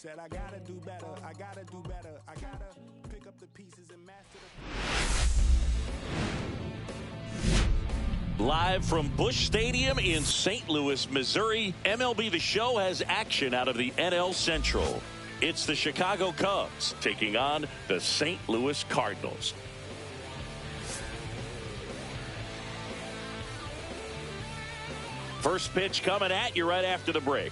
Said I gotta do better, I gotta do better, I gotta pick up the pieces and master the... Live from Busch Stadium in St. Louis, Missouri, MLB The Show has action out of the NL Central. It's the Chicago Cubs taking on the St. Louis Cardinals. First pitch coming at you right after the break.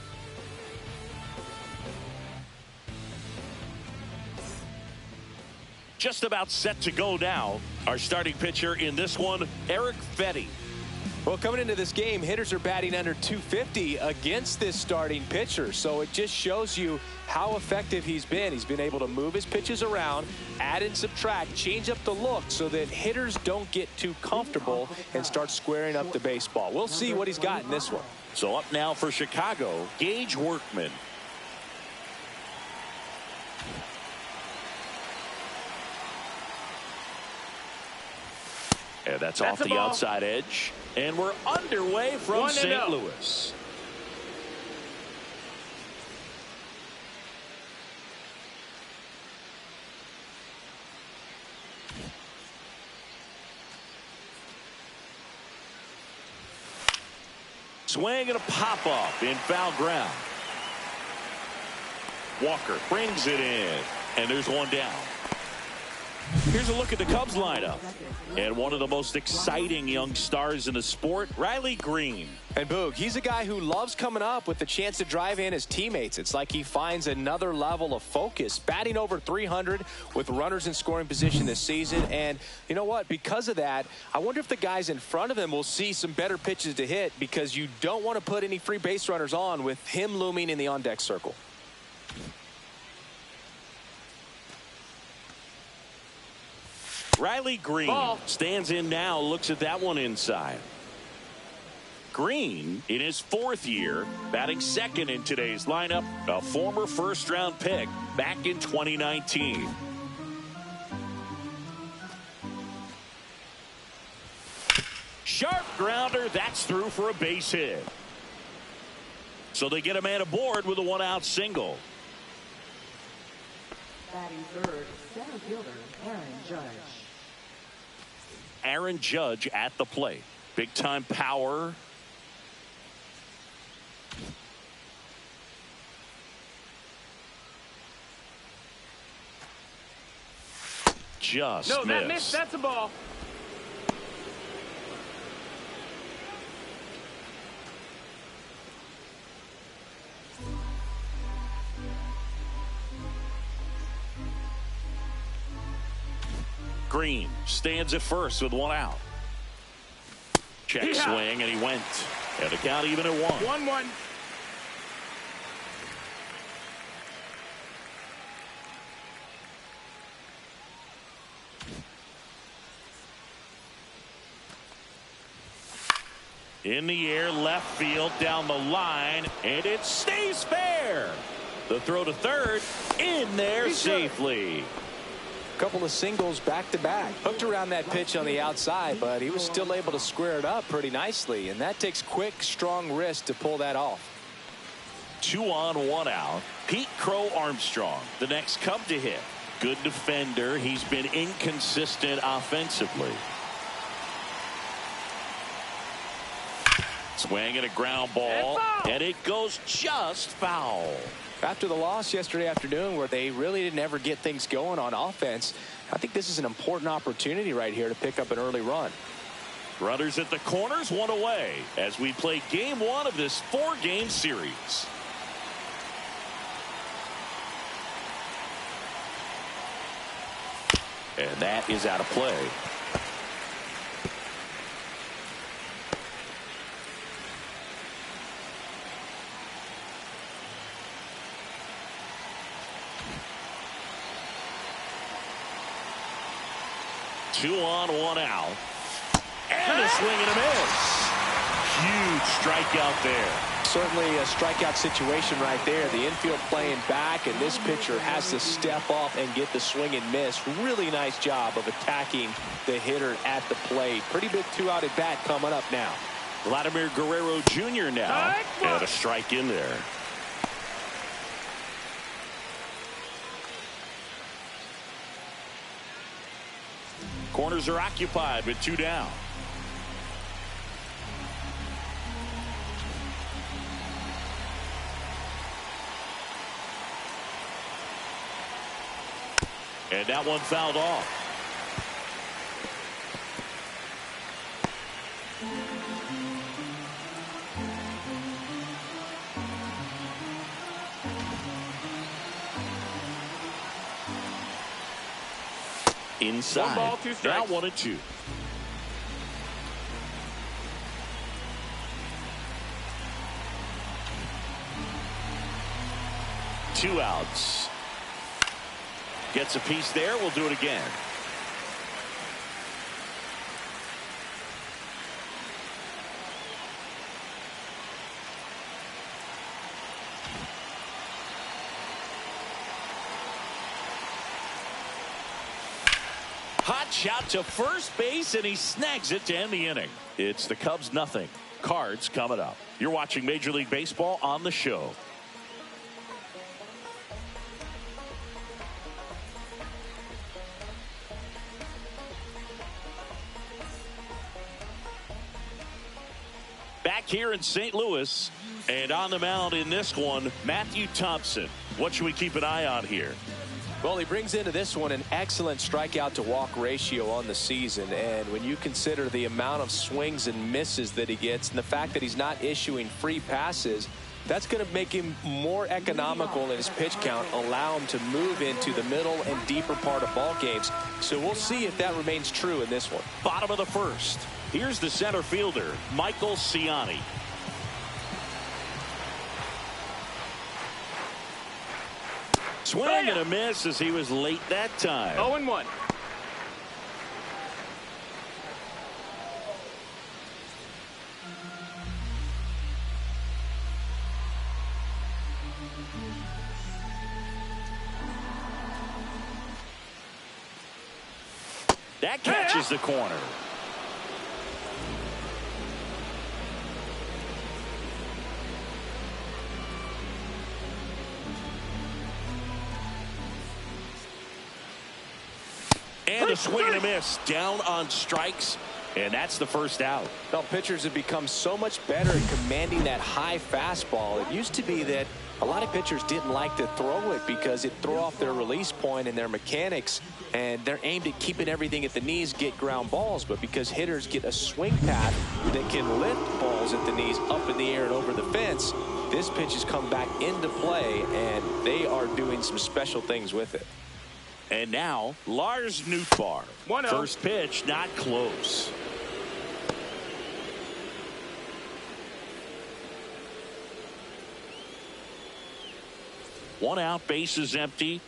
Just about set to go now. Our starting pitcher in this one, Eric Fetty. Well, coming into this game, hitters are batting under 250 against this starting pitcher. So it just shows you how effective he's been. He's been able to move his pitches around, add and subtract, change up the look so that hitters don't get too comfortable and start squaring up the baseball. We'll see what he's got in this one. So up now for Chicago, Gage Workman. And that's off the outside edge. And we're underway from St. Louis. Swing and a pop-up in foul ground. Walker brings it in. And there's one down. Here's a look at the Cubs lineup. And one of the most exciting young stars in the sport, Riley Green. And Boog, he's a guy who loves coming up with the chance to drive in his teammates. It's like he finds another level of focus. Batting over 300 with runners in scoring position this season. And you know what? Because of that, I wonder if the guys in front of him will see some better pitches to hit, because you don't want to put any free base runners on with him looming in the on-deck circle. Riley Green stands in now, looks at that one inside. Green, in his fourth year, batting second in today's lineup, a former first-round pick back in 2019. Sharp grounder, that's through for a base hit. So they get a man aboard with a one-out single. Batting third, center fielder Aaron Judge. Aaron Judge at the plate. Big time power. Just no, missed. that missed. That's a ball. Green stands at first with one out. Check swing, and he went. And the count even at 1-1. 1-1. In the air, left field, down the line, and it stays fair. The throw to third, in there safely. Couple of singles back-to-back. Hooked around that pitch on the outside, but he was still able to square it up pretty nicely, and that takes quick, strong wrist to pull that off. 2 on, 1 out. Pete Crow Armstrong, the next Cub to hit. Good defender. He's been inconsistent offensively. Swing and a ground ball, and it goes just foul. After the loss yesterday afternoon, where they really didn't ever get things going on offense, I think this is an important opportunity right here to pick up an early run. Runners at the corners, one away, as we play game 1 of this 4-game series. And that is out of play. Two on, 1 out. And a swing and a miss. Huge strikeout there. Certainly a strikeout situation right there. The infield playing back, and this pitcher has to step off and get the swing and miss. Really nice job of attacking the hitter at the plate. Pretty big 2-out at bat coming up now. Vladimir Guerrero Jr. now. And a strike in there. Corners are occupied with 2 down. And that one fouled off. Inside. 1 ball, 2 strikes. Now 1-2. Two outs. Gets a piece there. We'll do it again. Hot shot to first base, and he snags it to end the inning. It's the Cubs nothing. Cards coming up. You're watching Major League Baseball on the show. Back here in St. Louis, and on the mound in this one, Matthew Thompson. What should we keep an eye on here? Well, he brings into this one an excellent strikeout to walk ratio on the season, and when you consider the amount of swings and misses that he gets and the fact that he's not issuing free passes, that's going to make him more economical in his pitch count, allow him to move into the middle and deeper part of ball games. So we'll see if that remains true in this one. Bottom of the first. Here's the center fielder, Michael Ciani. Swing and a miss as he was late that time. 0-1. That catches the corner. And a swing and a miss down on strikes, and that's the first out. Well, pitchers have become so much better at commanding that high fastball. It used to be that a lot of pitchers didn't like to throw it because it threw off their release point and their mechanics, and they're aimed at keeping everything at the knees, get ground balls. But because hitters get a swing path that can lift balls at the knees up in the air and over the fence, this pitch has come back into play, and they are doing some special things with it. And now, Lars Nootbaar. 1-0. First pitch, not close. One out, base is empty.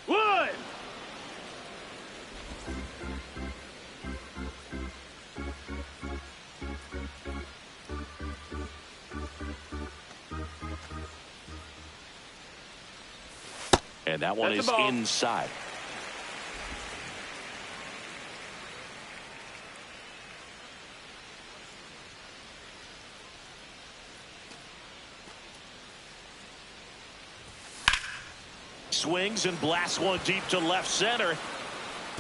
Wood. And that one That's is a ball. inside. Swings and blasts one deep to left center.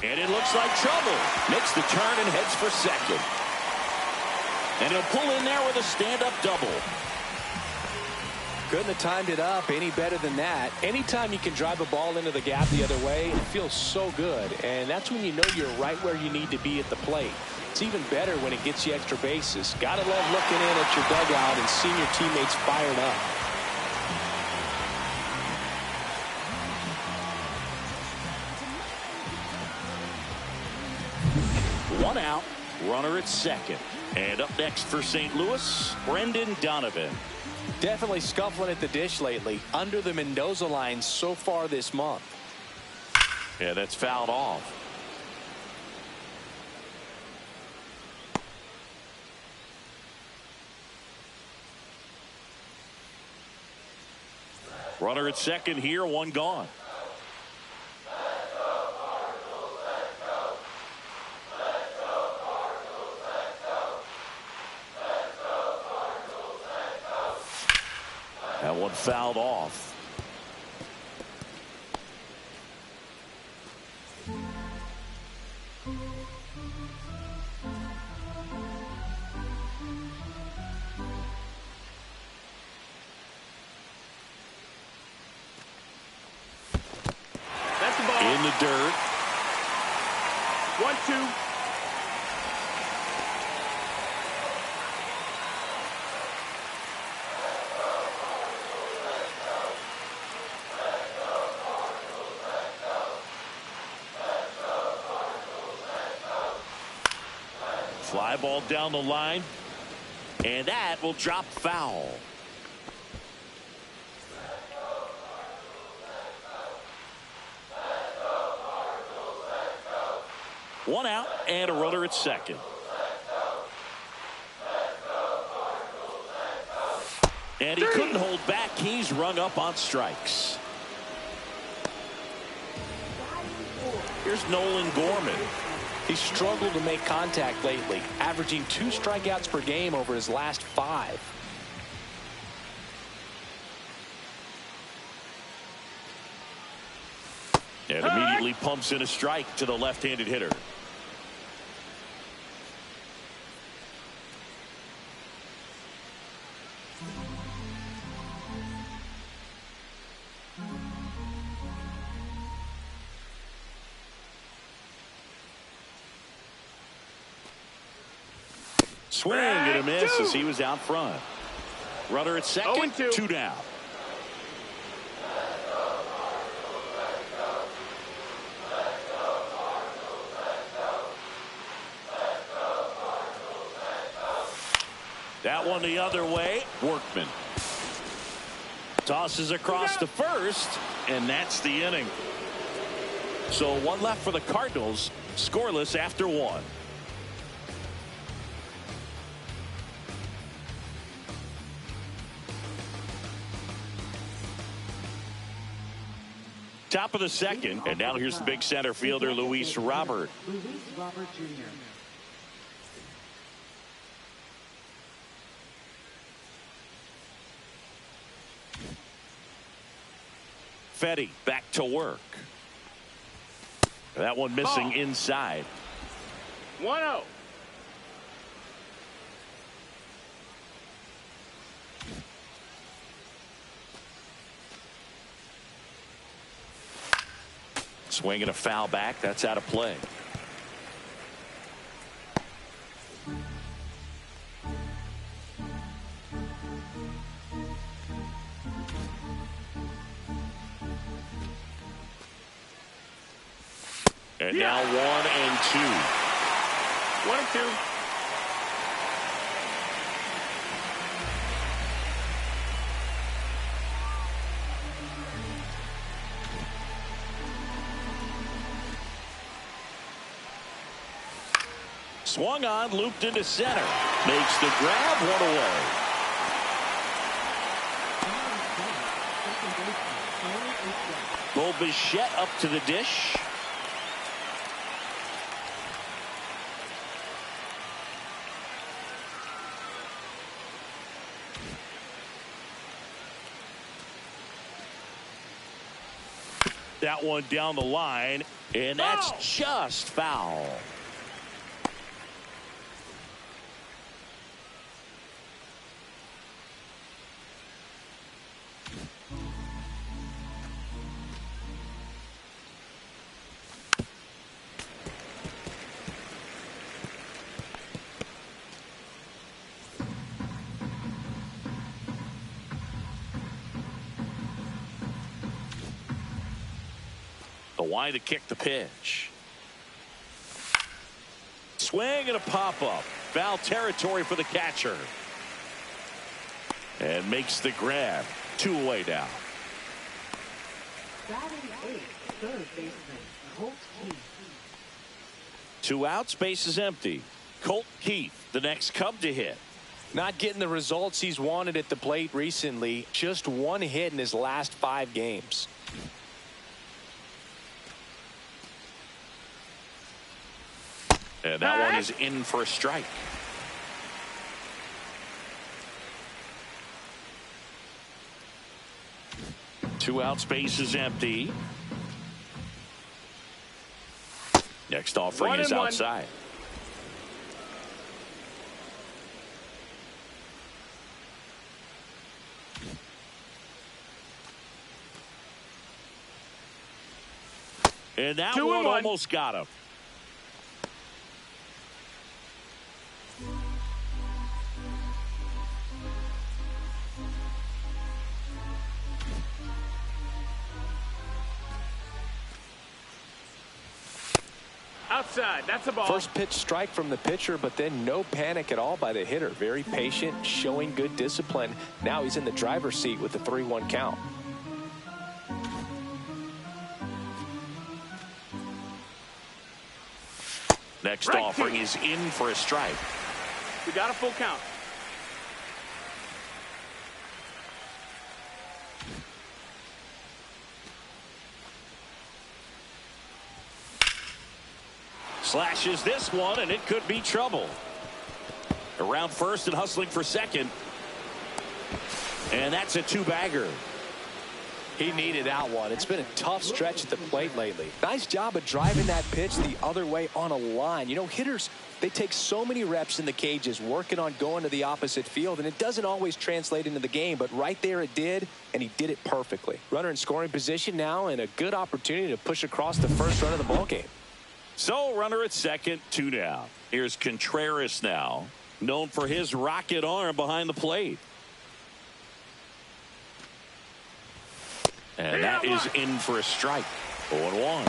And it looks like trouble. Makes the turn and heads for second. And he'll pull in there with a stand-up double. Couldn't have timed it up any better than that. Anytime you can drive a ball into the gap the other way, it feels so good. And that's when you know you're right where you need to be at the plate. It's even better when it gets you extra bases. Gotta love looking in at your dugout and seeing your teammates fired up. One out, runner at second. And up next for St. Louis, Brendan Donovan. Definitely scuffling at the dish lately. Under the Mendoza line so far this month. Yeah, that's fouled off. Runner at second here, one gone. That one fouled off. That's the ball. In the dirt. 1-2. Fly ball down the line. And that will drop foul. One out and a runner at second. And he couldn't hold back. He's rung up on strikes. Here's Nolan Gorman. He's struggled to make contact lately, averaging 2 strikeouts per game over his last 5. And immediately pumps in a strike to the left-handed hitter. Swing and a miss as he was out front. Runner at second, 2 down. That one the other way. Workman tosses across to first, and that's the inning. So 1 left for the Cardinals, scoreless after 1. Top of the second, and now here's the big center fielder, Luis Robert. Luis Robert Jr. Fetty back to work. That one missing inside. 1-0. Swing and a foul back. That's out of play. And now 1 and 2. 1 and 2. Swung on, looped into center. Makes the grab, 1 away. Bo Bichette up to the dish. That one down the line, and that's just foul. The wide to kick the pitch. Swing and a pop-up. Foul territory for the catcher. And makes the grab. 2 away now. Batting 8th, third baseman, Colt Keith. 2 outs, base is empty. Colt Keith, the next Cub to hit. Not getting the results he's wanted at the plate recently. Just 1 hit in his last 5 games. And that one is in for a strike. – 2 out, space is empty. Next offering is outside. And that one almost got him. Outside, that's a ball. First pitch strike from the pitcher, but then no panic at all by the hitter. Very patient, showing good discipline. Now he's in the driver's seat with the 3-1 count. Next offering is in for a strike. We got a full count. Slashes this one, and it could be trouble. Around first and hustling for second. And that's a 2-bagger. He needed that one. It's been a tough stretch at the plate lately. Nice job of driving that pitch the other way on a line. You know, hitters, they take so many reps in the cages working on going to the opposite field, and it doesn't always translate into the game, but right there it did, and he did it perfectly. Runner in scoring position now, and a good opportunity to push across the first run of the ballgame. So, runner at second, 2 down. Here's Contreras now, known for his rocket arm behind the plate. And that is in for a strike. 0-1.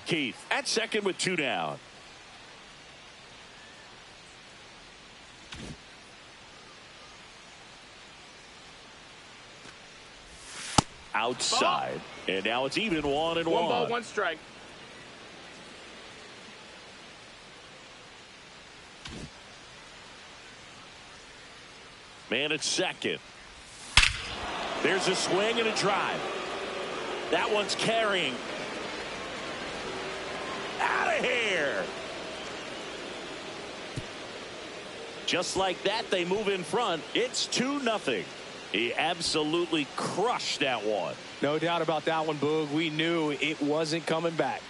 Keith at second with 2 down. Outside. And now it's even 1-1. 1 ball, 1 strike. Man at second. There's a swing and a drive. That one's carrying. Out of here. Just like that, they move in front. It's 2-0. He absolutely crushed that one. No doubt about that one, Boog. We knew it wasn't coming back.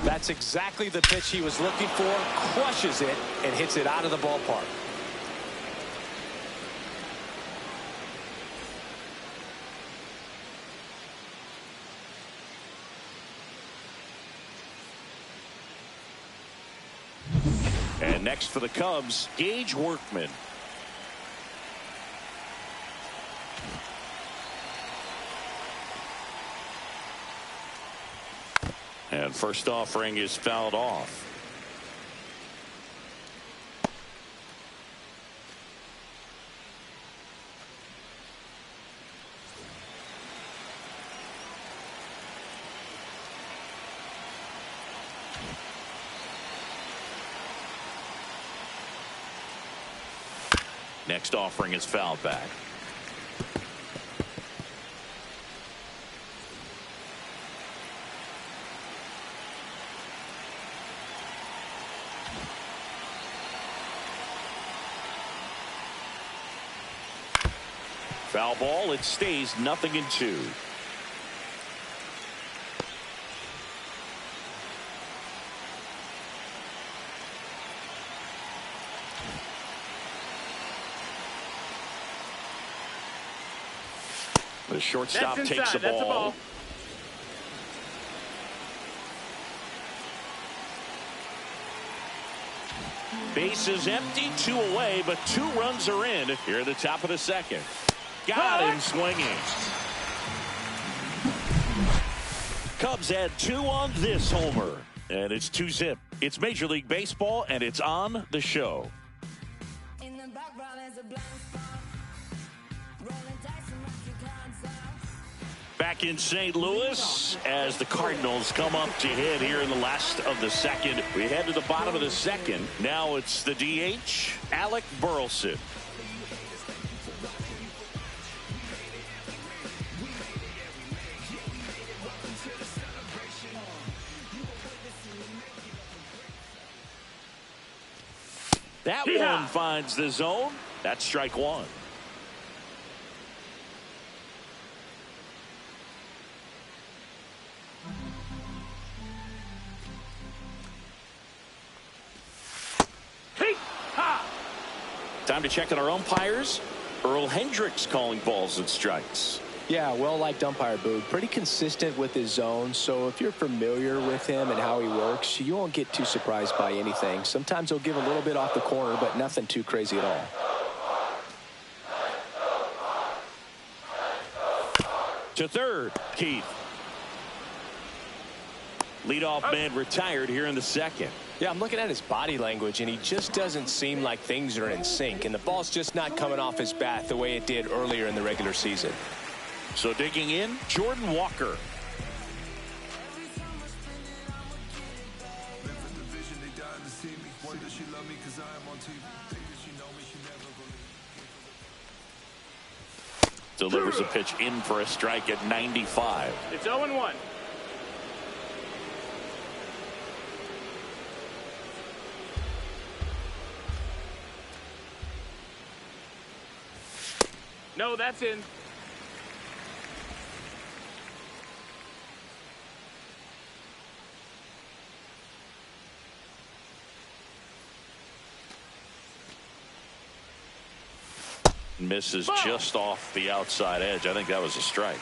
That's exactly the pitch he was looking for. Crushes it and hits it out of the ballpark. And next for the Cubs, Gage Workman. And first offering is fouled off. Next offering is fouled back. Foul ball. It stays 0-2. The shortstop takes the That's a ball. Base is empty, 2 away, but 2 runs are in here at the top of the second. Got him swinging. Cubs add 2 on this homer, and it's 2-zip. It's Major League Baseball, and it's on the show. In the background is a blind spot. Rolling dice and rock your cards out. Back in St. Louis as the Cardinals come up to hit here in the last of the second. We head to the bottom of the second. Now it's the DH, Alec Burleson. That one finds the zone. That's strike one. Time to check on our umpires. Earl Hendricks calling balls and strikes. Yeah, well-liked umpire, Boog. Pretty consistent with his zone, so if you're familiar with him and how he works, you won't get too surprised by anything. Sometimes he'll give a little bit off the corner, but nothing too crazy at all. To third, Keith. Leadoff man retired here in the second. Yeah, I'm looking at his body language, and he just doesn't seem like things are in sync, and the ball's just not coming off his bat the way it did earlier in the regular season. So digging in, Jordan Walker. Delivers a pitch in for a strike at 95. It's 0-1. No, that's in. Misses just off the outside edge. I think that was a strike.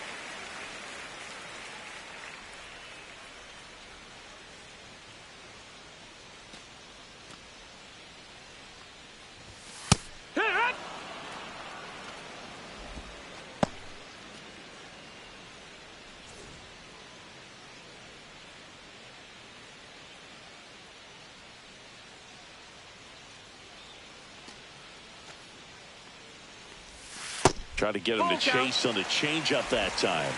Try to get him to chase on the changeup that time.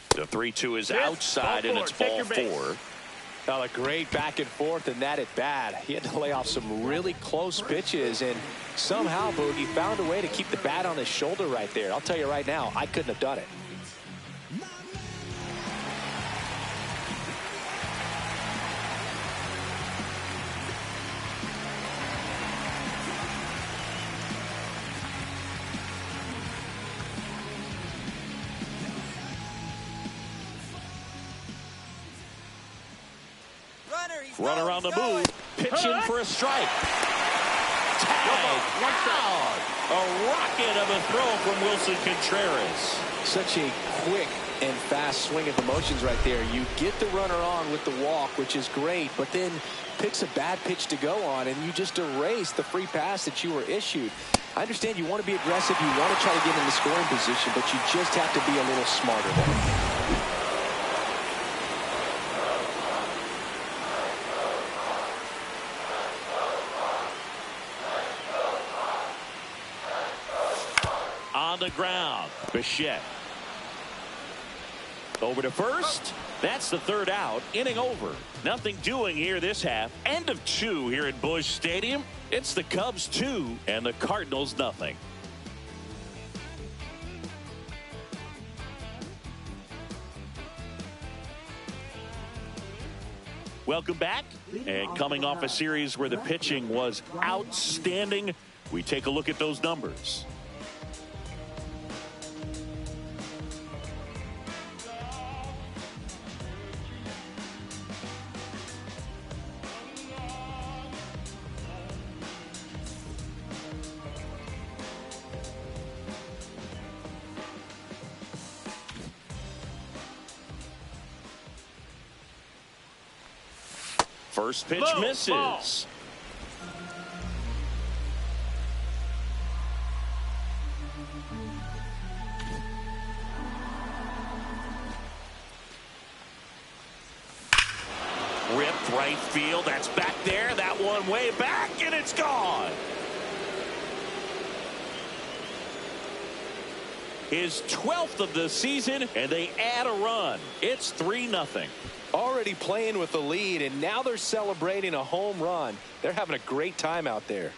The 3-2 is outside, and it's ball four. Oh, a great back and forth and that at bat. He had to lay off some really close pitches, and somehow, Boogie found a way to keep the bat on his shoulder right there. I'll tell you right now, I couldn't have done it. Runner on the move, pitching for a strike. Tag out. A rocket of a throw from Wilson Contreras. Such a quick and fast swing of emotions right there. You get the runner on with the walk, which is great, but then picks a bad pitch to go on, and you just erase the free pass that you were issued. I understand you want to be aggressive, you want to try to get in the scoring position, but you just have to be a little smarter there. On the ground, Bichette. Over to first. That's the third out. Inning over. Nothing doing here this half. End of 2 here at Busch Stadium. It's the Cubs 2 and the Cardinals nothing. Welcome back. And coming off a series where the pitching was outstanding, we take a look at those numbers. First pitch misses. Ball. Ripped right field. That's back there. That one way back, and it's gone. His 12th of the season, and they add a run. It's 3-0. Already playing with the lead, and now they're celebrating a home run. They're having a great time out there.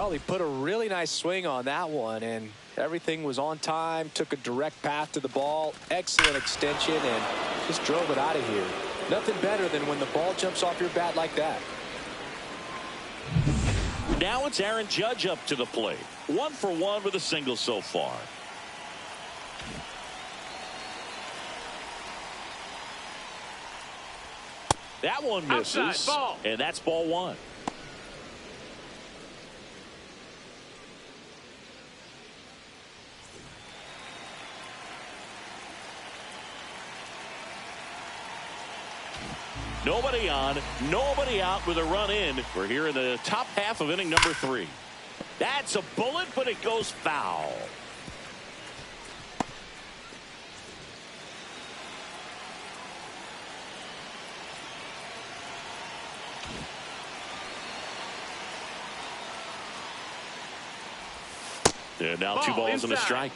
Well, he put a really nice swing on that one, and everything was on time, took a direct path to the ball, excellent extension, and just drove it out of here. Nothing better than when the ball jumps off your bat like that. Now it's Aaron Judge up to the plate. 1 for 1 with a single so far. That one misses. Outside, ball. And that's ball 1. Nobody on, nobody out with a run in. We're here in the top half of inning number 3. That's a bullet, but it goes foul. And now 2 balls inside. and a strike.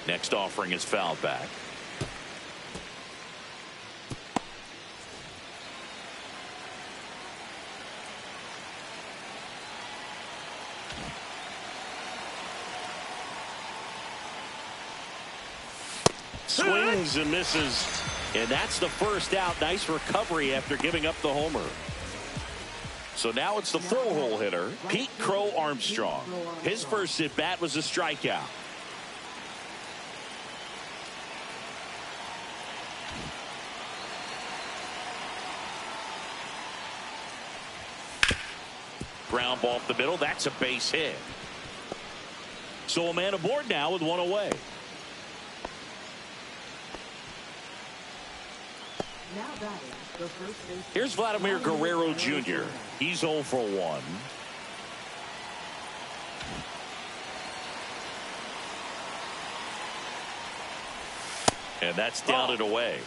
Next offering is fouled back. Swings and misses. And that's the first out. Nice recovery after giving up the homer. So now it's the 4-hole hitter, Pete Crow Armstrong. His first at bat was a strikeout. Ground ball up the middle. That's a base hit. So a man aboard now with 1 away. Now batting, the first base. Here's Vladimir Guerrero Jr. He's 0 for 1. And that's down and away.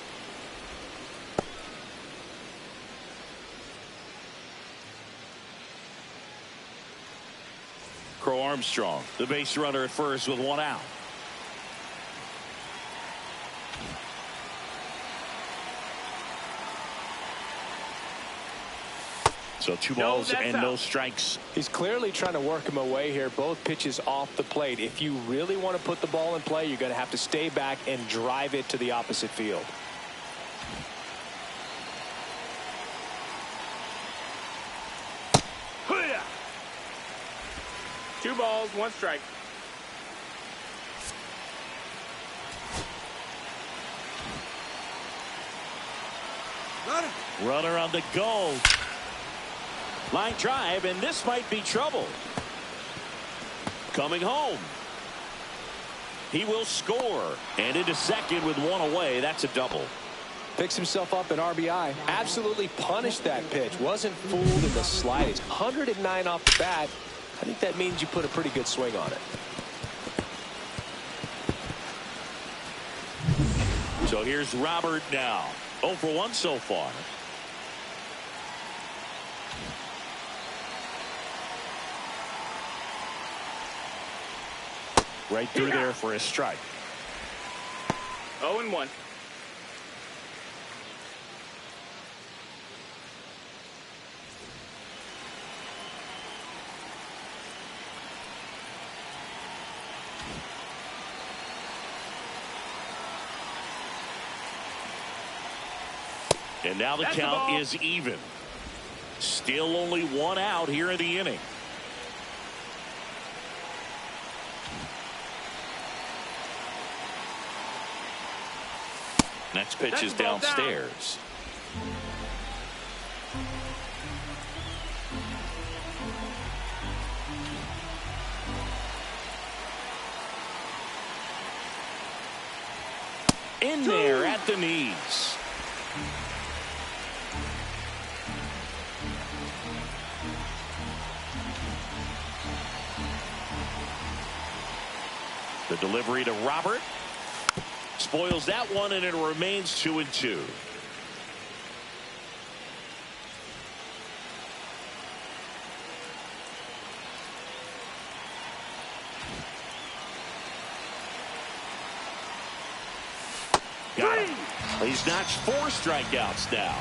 Crow Armstrong, the base runner at first with 1 out. So 2 balls and no strikes. He's clearly trying to work him away here. Both pitches off the plate. If you really want to put the ball in play, you're going to have to stay back and drive it to the opposite field. Hoo-yah! 2 balls, 1 strike. Runner on the go. Line drive, and this might be trouble. Coming home. He will score. And into second with 1 away. That's a double. Picks himself up an RBI. Absolutely punished that pitch. Wasn't fooled in the slightest. 109 off the bat. I think that means you put a pretty good swing on it. So here's Robert now. 0 for 1 so far. Right through there for a strike. 0 and 1. And now the count is even. Still only 1 out here in the inning. Next pitch is downstairs. In there at the knees. The delivery to Robert. Spoils that one, and it remains 2 and 2. He's notched 4 strikeouts now.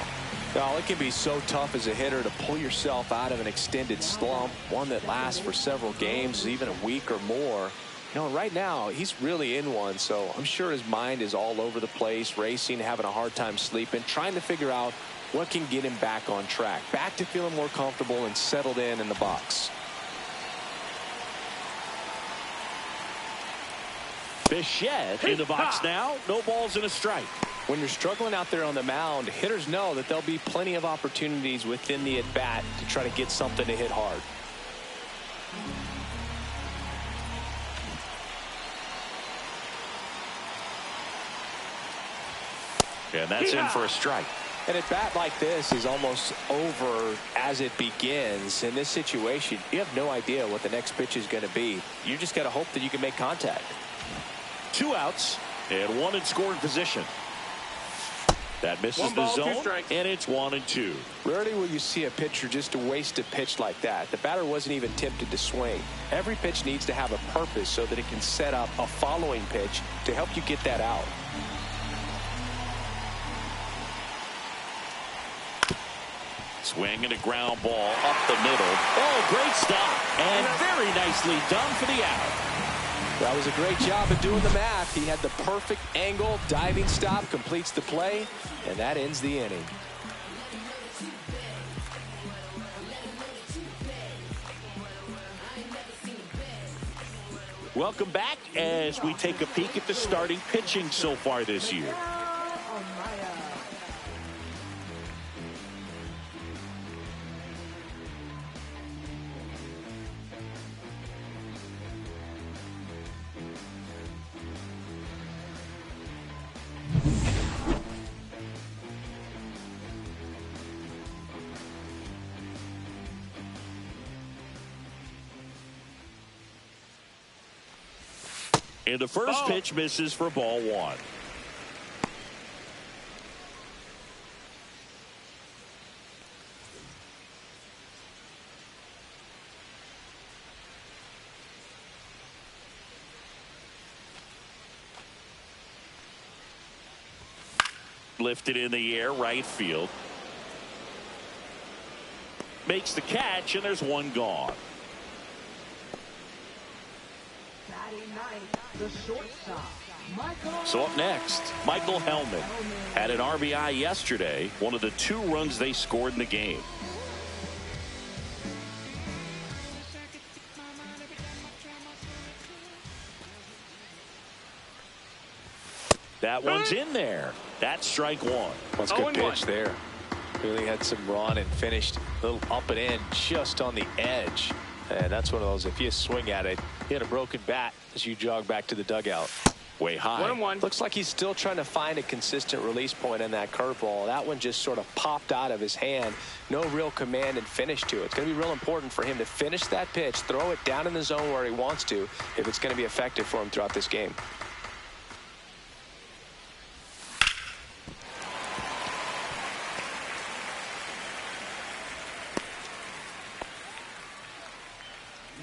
Well, it can be so tough as a hitter to pull yourself out of an extended slump, one that lasts for several games, even a week or more. You know, right now, he's really in one, so I'm sure his mind is all over the place, racing, having a hard time sleeping, trying to figure out what can get him back on track, back to feeling more comfortable and settled in the box. Bichette in the box now. No balls and a strike. When you're struggling out there on the mound, hitters know that there'll be plenty of opportunities within the at-bat to try to get something to hit hard. And that's in for a strike. An at-bat like this is almost over as it begins. In this situation, you have no idea what the next pitch is going to be. You just got to hope that you can make contact. 2 outs and 1 in scoring position. That misses the zone, and it's 1-2. Rarely will you see a pitcher just waste a pitch like that. The batter wasn't even tempted to swing. Every pitch needs to have a purpose so that it can set up a following pitch to help you get that out. Swing and a ground ball up the middle. Oh, great stop. And very nicely done for the out. That was a great job of doing the math. He had the perfect angle. Diving stop completes the play, and that ends the inning. Welcome back as we take a peek at the starting pitching so far this year. And the first pitch misses for ball 1. Lifted in the air, right field. Makes the catch, and there's 1 gone. The shortstop, So up next, Michael Hellman had an RBI yesterday, one of the 2 runs they scored in the game. That one's in there. That's strike 1. That's a good pitch there. Really had some run and finished a little up and in just on the edge. And that's one of those, if you swing at it, you had a broken bat as you jog back to the dugout. Way high. 1-1. Looks like he's still trying to find a consistent release point in that curveball. That one just sort of popped out of his hand. No real command and finish to it. It's going to be real important for him to finish that pitch, throw it down in the zone where he wants to, if it's going to be effective for him throughout this game.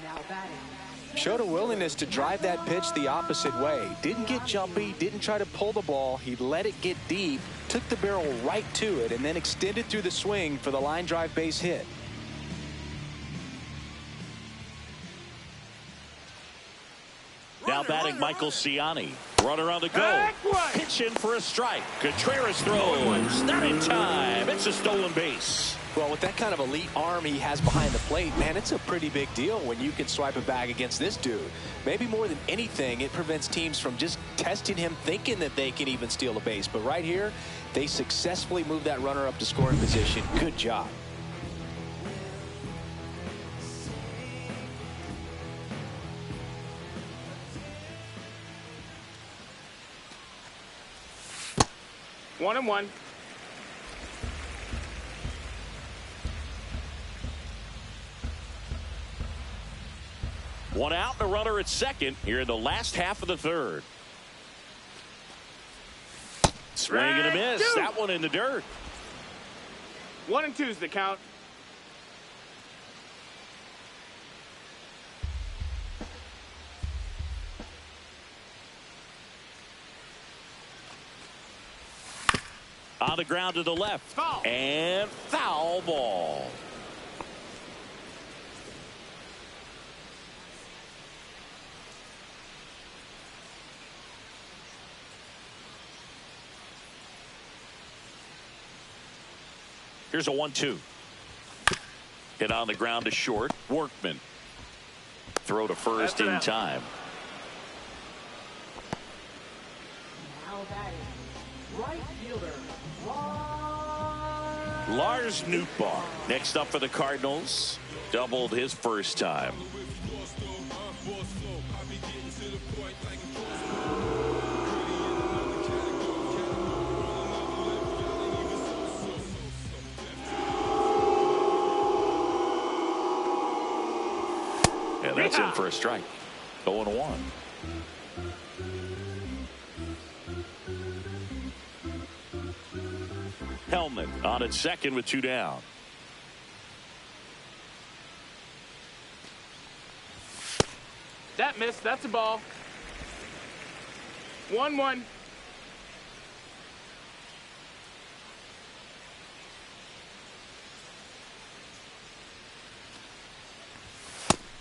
now batting. Showed a willingness to drive that pitch the opposite way. Didn't get jumpy, didn't try to pull the ball. He let it get deep, took the barrel right to it, and then extended through the swing for the line drive base hit. Now batting Michael Ciani. Runner on the go. Pitch in for a strike. Contreras throws. Not in time. It's a stolen base. Well, with that kind of elite arm he has behind the plate, man, it's a pretty big deal when you can swipe it back against this dude. Maybe more than anything, it prevents teams from just testing him, thinking that they can even steal a base. But right here, they successfully moved that runner up to scoring position. Good job. One and one. One out, and a runner at second here in the last half of the third. Swing and a miss. That one in the dirt. 1-2 is the count. On the ground to the left. Foul. And foul ball. Here's a 1-2. Hit on the ground to short. Workman. Throw to first in time. Now batting. Right fielder. Lars Nootbaar. Next up for the Cardinals. Doubled his first time. And that's in for a strike. 0-1. Hellman on at second with 2 down. That missed. That's a ball. 1-1.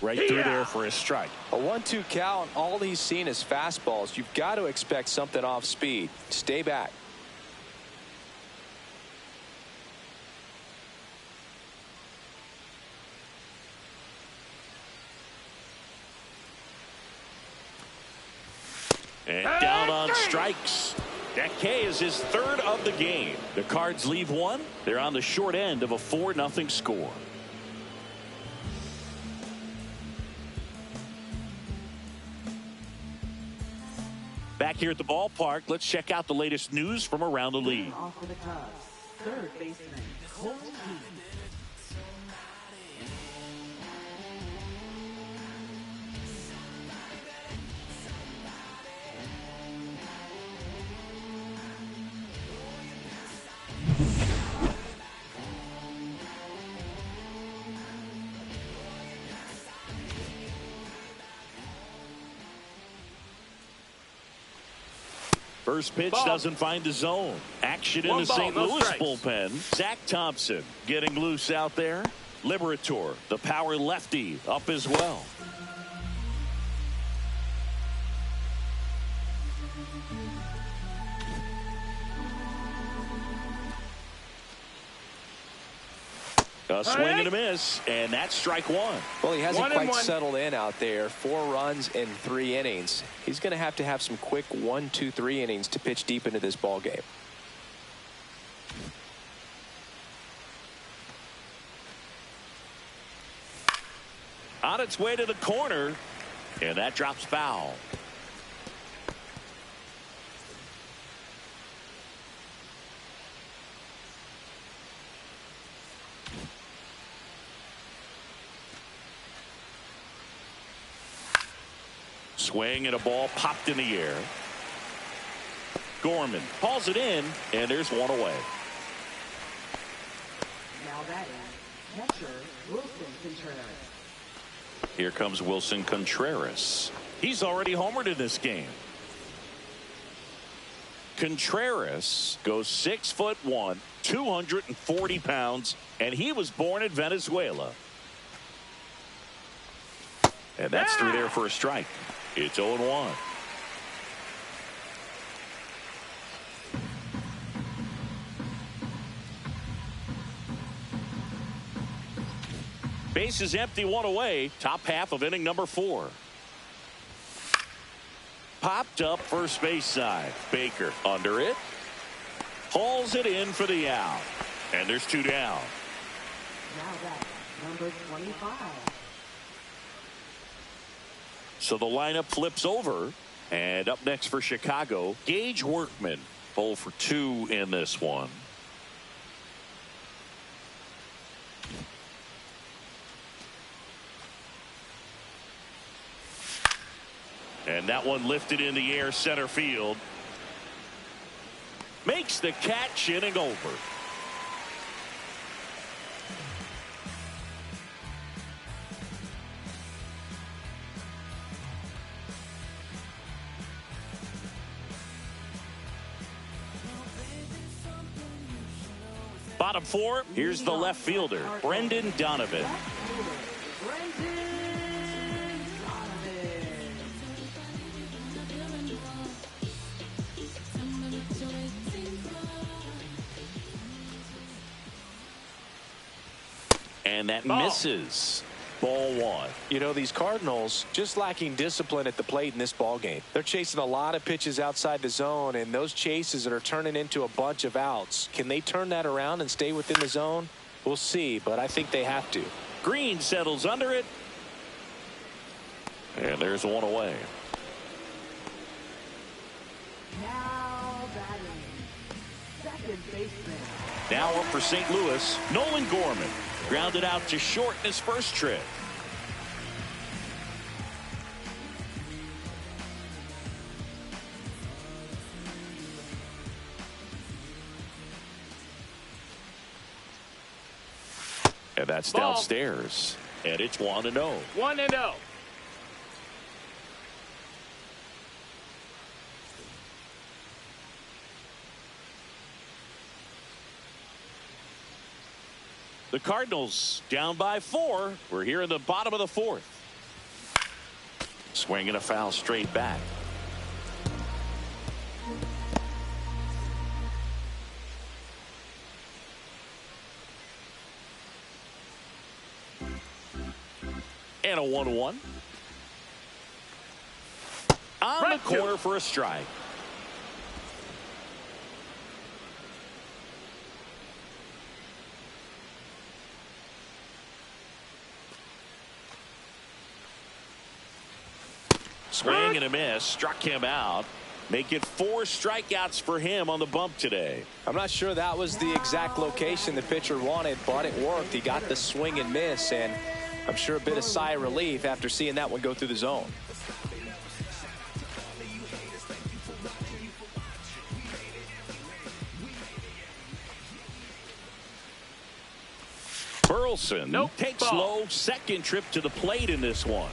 Right through there for a strike. A 1-2 count. All he's seen is fastballs. You've got to expect something off speed. Stay back. And down on strikes. That K is his third of the game. The Cards leave one. They're on the short end of a 4-0 score. Back here at the ballpark, let's check out the latest news from around the league. Off for the Cubs. Third baseman, Colton Heath. First pitch Ball. doesn't find the zone. Action in One the ball, St. no Louis strikes. bullpen. Zach Thompson getting loose out there. Liberator, the power lefty, up as well. A swing and a miss, and that's strike one. Well, he hasn't 1-1. quite settled in out there. 4 runs in 3 innings. He's going to have some quick 1, 2, 3 innings to pitch deep into this ball game. On its way to the corner, and that drops foul. Swing and a ball popped in the air. Gorman hauls it in, and there's one away. Now batting. Catcher, Wilson Contreras. Here comes Wilson Contreras. He's already homered in this game. Contreras goes 6'1", 240 pounds, and he was born in Venezuela. And that's through there for a strike. It's 0-1. Base is empty, one away. Top half of inning number 4. Popped up first base side. Baker under it. Hauls it in for the out. And there's 2 down. Now batting. Number 25. So the lineup flips over. And up next for Chicago, Gage Workman. 0 for 2 in this one. And that one lifted in the air center field. Makes the catch, inning over. Bottom four, here's the left fielder, Brendan Donovan. And that misses. Ball one. You know, these Cardinals just lacking discipline at the plate in this ball game. They're chasing a lot of pitches outside the zone, and those chases that are turning into a bunch of outs. Can they turn that around and stay within the zone? We'll see, but I think they have to. Green settles under it. And there's one away. Now batting, second baseman. Now up for St. Louis, Nolan Gorman. Grounded out to short in his first trip. And that's Ball. downstairs. And it's 1-0. 1-0. The Cardinals down by 4. We're here in the bottom of the 4th. Swinging a foul straight back. And a 1-1. On the corner for a strike. Swing and a miss. Struck him out. Make it 4 strikeouts for him on the bump today. I'm not sure that was the exact location the pitcher wanted, but it worked. He got the swing and miss, and I'm sure a bit of sigh of relief after seeing that one go through the zone. Burleson takes low, second trip to the plate in this one.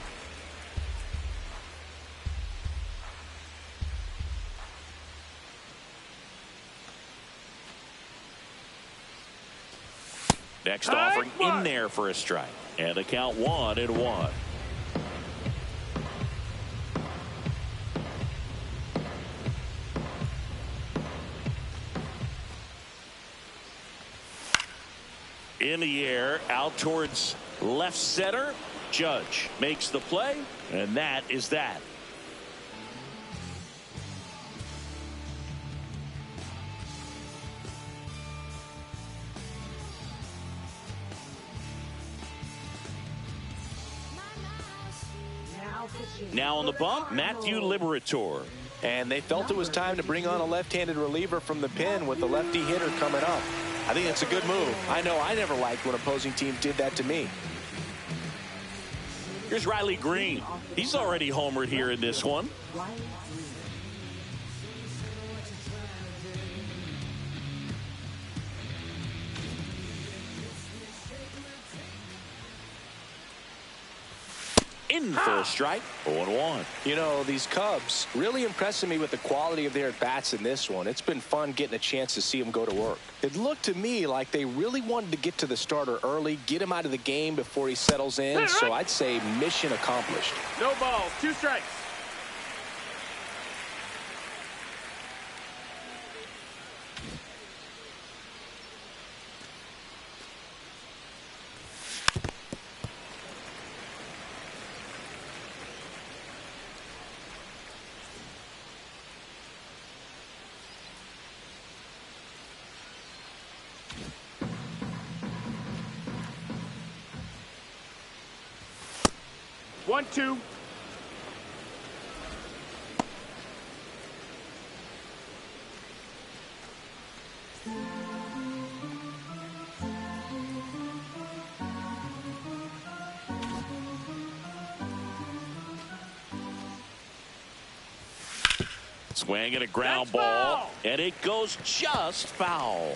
Next offering in there for a strike. And the count 1-1. In the air, out towards left center. Judge makes the play, and that is that. Now on the bump, Matthew Liberator. And they felt it was time to bring on a left-handed reliever from the pen with the lefty hitter coming up. I think it's a good move. I know I never liked when opposing teams did that to me. Here's Riley Green. He's already homered here in this one. In for a strike. 0-1. You know, these Cubs really impressing me with the quality of their at-bats in this one. It's been fun getting a chance to see them go to work. It looked to me like they really wanted to get to the starter early, get him out of the game before he settles in. So I'd say mission accomplished. No balls, 2 strikes. One, two. Swing and a ground ball, and it goes just foul.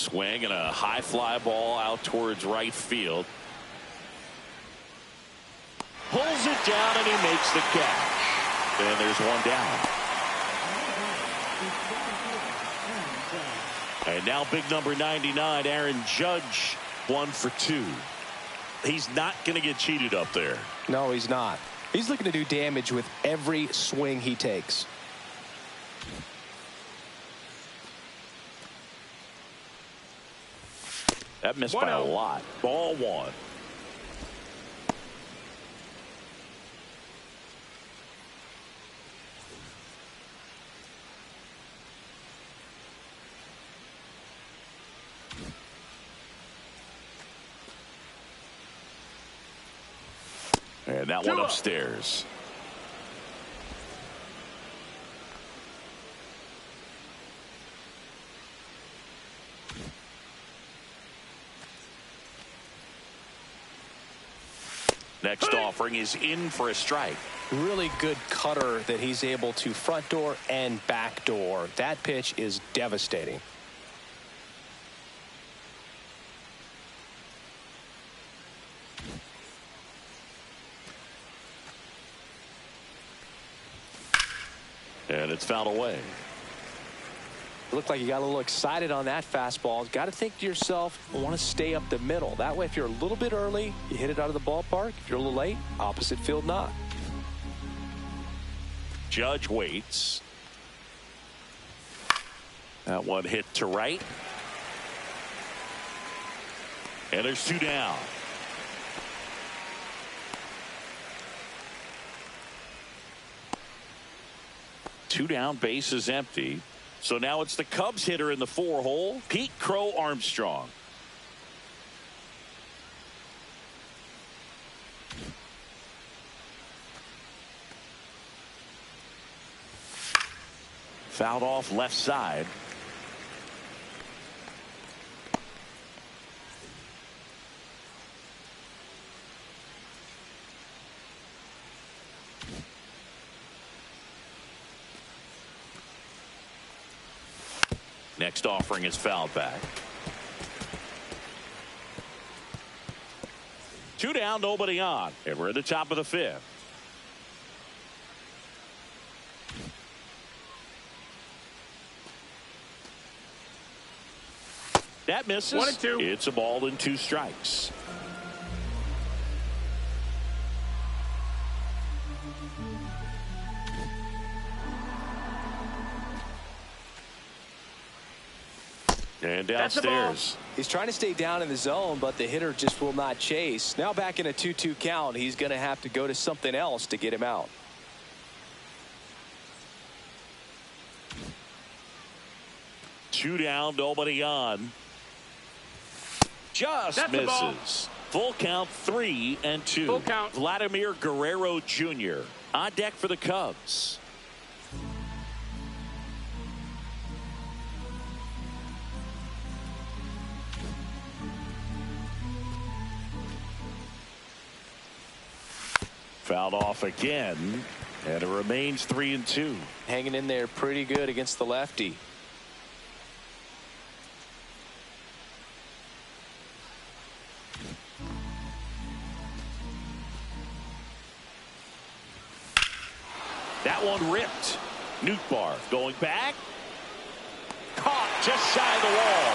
Swing and a high fly ball out towards right field. Pulls it down and he makes the catch. And there's one down. And now big number 99, Aaron Judge, 1 for 2. He's not going to get cheated up there. No, he's not. He's looking to do damage with every swing he takes. That missed by a lot. Ball 1. And that one upstairs. Next offering is in for a strike. Really good cutter that he's able to front door and back door. That pitch is devastating. And it's fouled away. It looked like you got a little excited on that fastball. Got to think to yourself, I want to stay up the middle. That way, if you're a little bit early, you hit it out of the ballpark. If you're a little late, opposite field knock. Judge waits. That one hit to right. And there's 2 down. Two down, base is empty. So now it's the Cubs hitter in the 4 hole, Pete Crow Armstrong. Fouled off left side. Next offering is fouled back. 2 down, nobody on. And we're at the top of the 5th. That misses. 1 and 2. It's a ball and 2 strikes. And downstairs. He's trying to stay down in the zone, but the hitter just will not chase. Now back in a 2-2 count, he's going to have to go to something else to get him out. Two down, nobody on. Just misses. Full count, 3 and 2. Full count. Vladimir Guerrero Jr. on deck for the Cubs. Fouled off again, and it remains 3 and 2. Hanging in there pretty good against the lefty. That one ripped. Nootbaar going back. Caught just shy of the wall.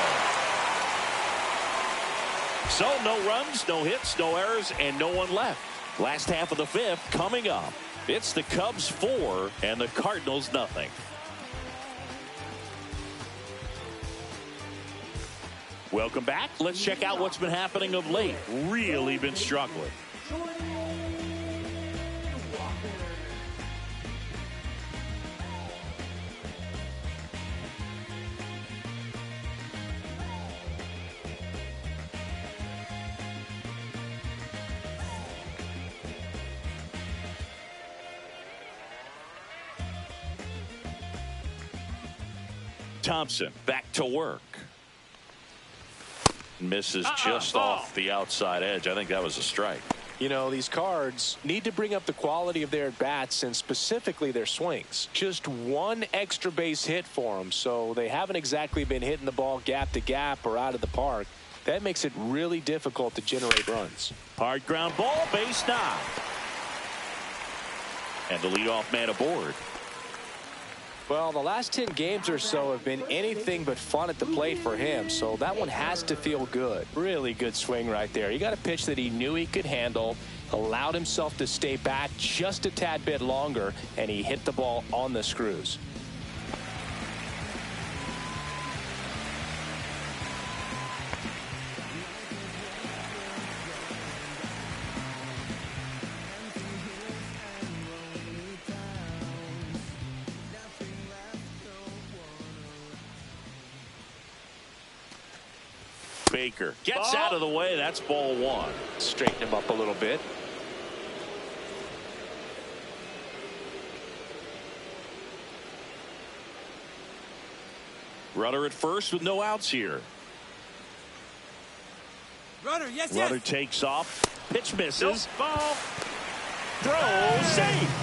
So no runs, no hits, no errors, and no one left. Last half of the 5th coming up. It's the Cubs 4 and the Cardinals nothing. Welcome back. Let's check out what's been happening of late. Really been struggling. Thompson back to work. Misses just off the outside edge. I think that was a strike. You know, these Cards need to bring up the quality of their at-bats and specifically their swings. Just one extra base hit for them, so they haven't exactly been hitting the ball gap to gap or out of the park. That makes it really difficult to generate runs. Hard ground ball, base knock. And the leadoff man aboard. Well, the last 10 games or so have been anything but fun at the plate for him, so that one has to feel good. Really good swing right there. He got a pitch that he knew he could handle, allowed himself to stay back just a tad bit longer, and he hit the ball on the screws. Baker gets out of the way. That's ball one. Straighten him up a little bit. Runner at first with no outs here. Runner, yes, Runner takes off. Pitch misses. Ball. Throw. Safe.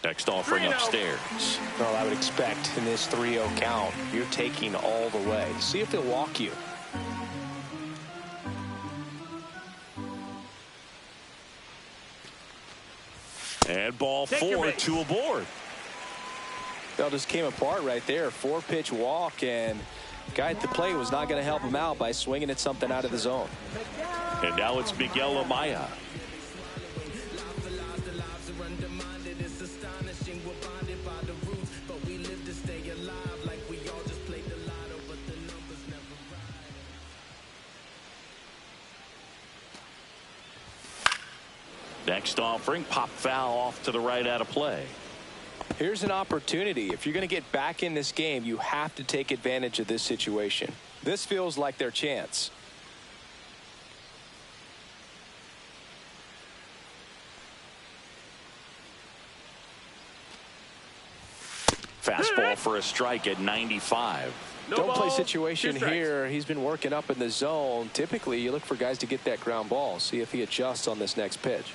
Next offering upstairs. Well, I would expect in this 3-0 count, you're taking all the way. See if they'll walk you. And ball four, 2 aboard. That just came apart right there. 4-pitch walk, and guy at the plate was not going to help him out by swinging at something out of the zone. And now it's Miguel Amaya. Next offering, pop foul off to the right out of play. Here's an opportunity. If you're going to get back in this game, you have to take advantage of this situation. This feels like their chance. Fastball for a strike at 95. Don't play situation here. He's been working up in the zone. Typically, you look for guys to get that ground ball. See if he adjusts on this next pitch.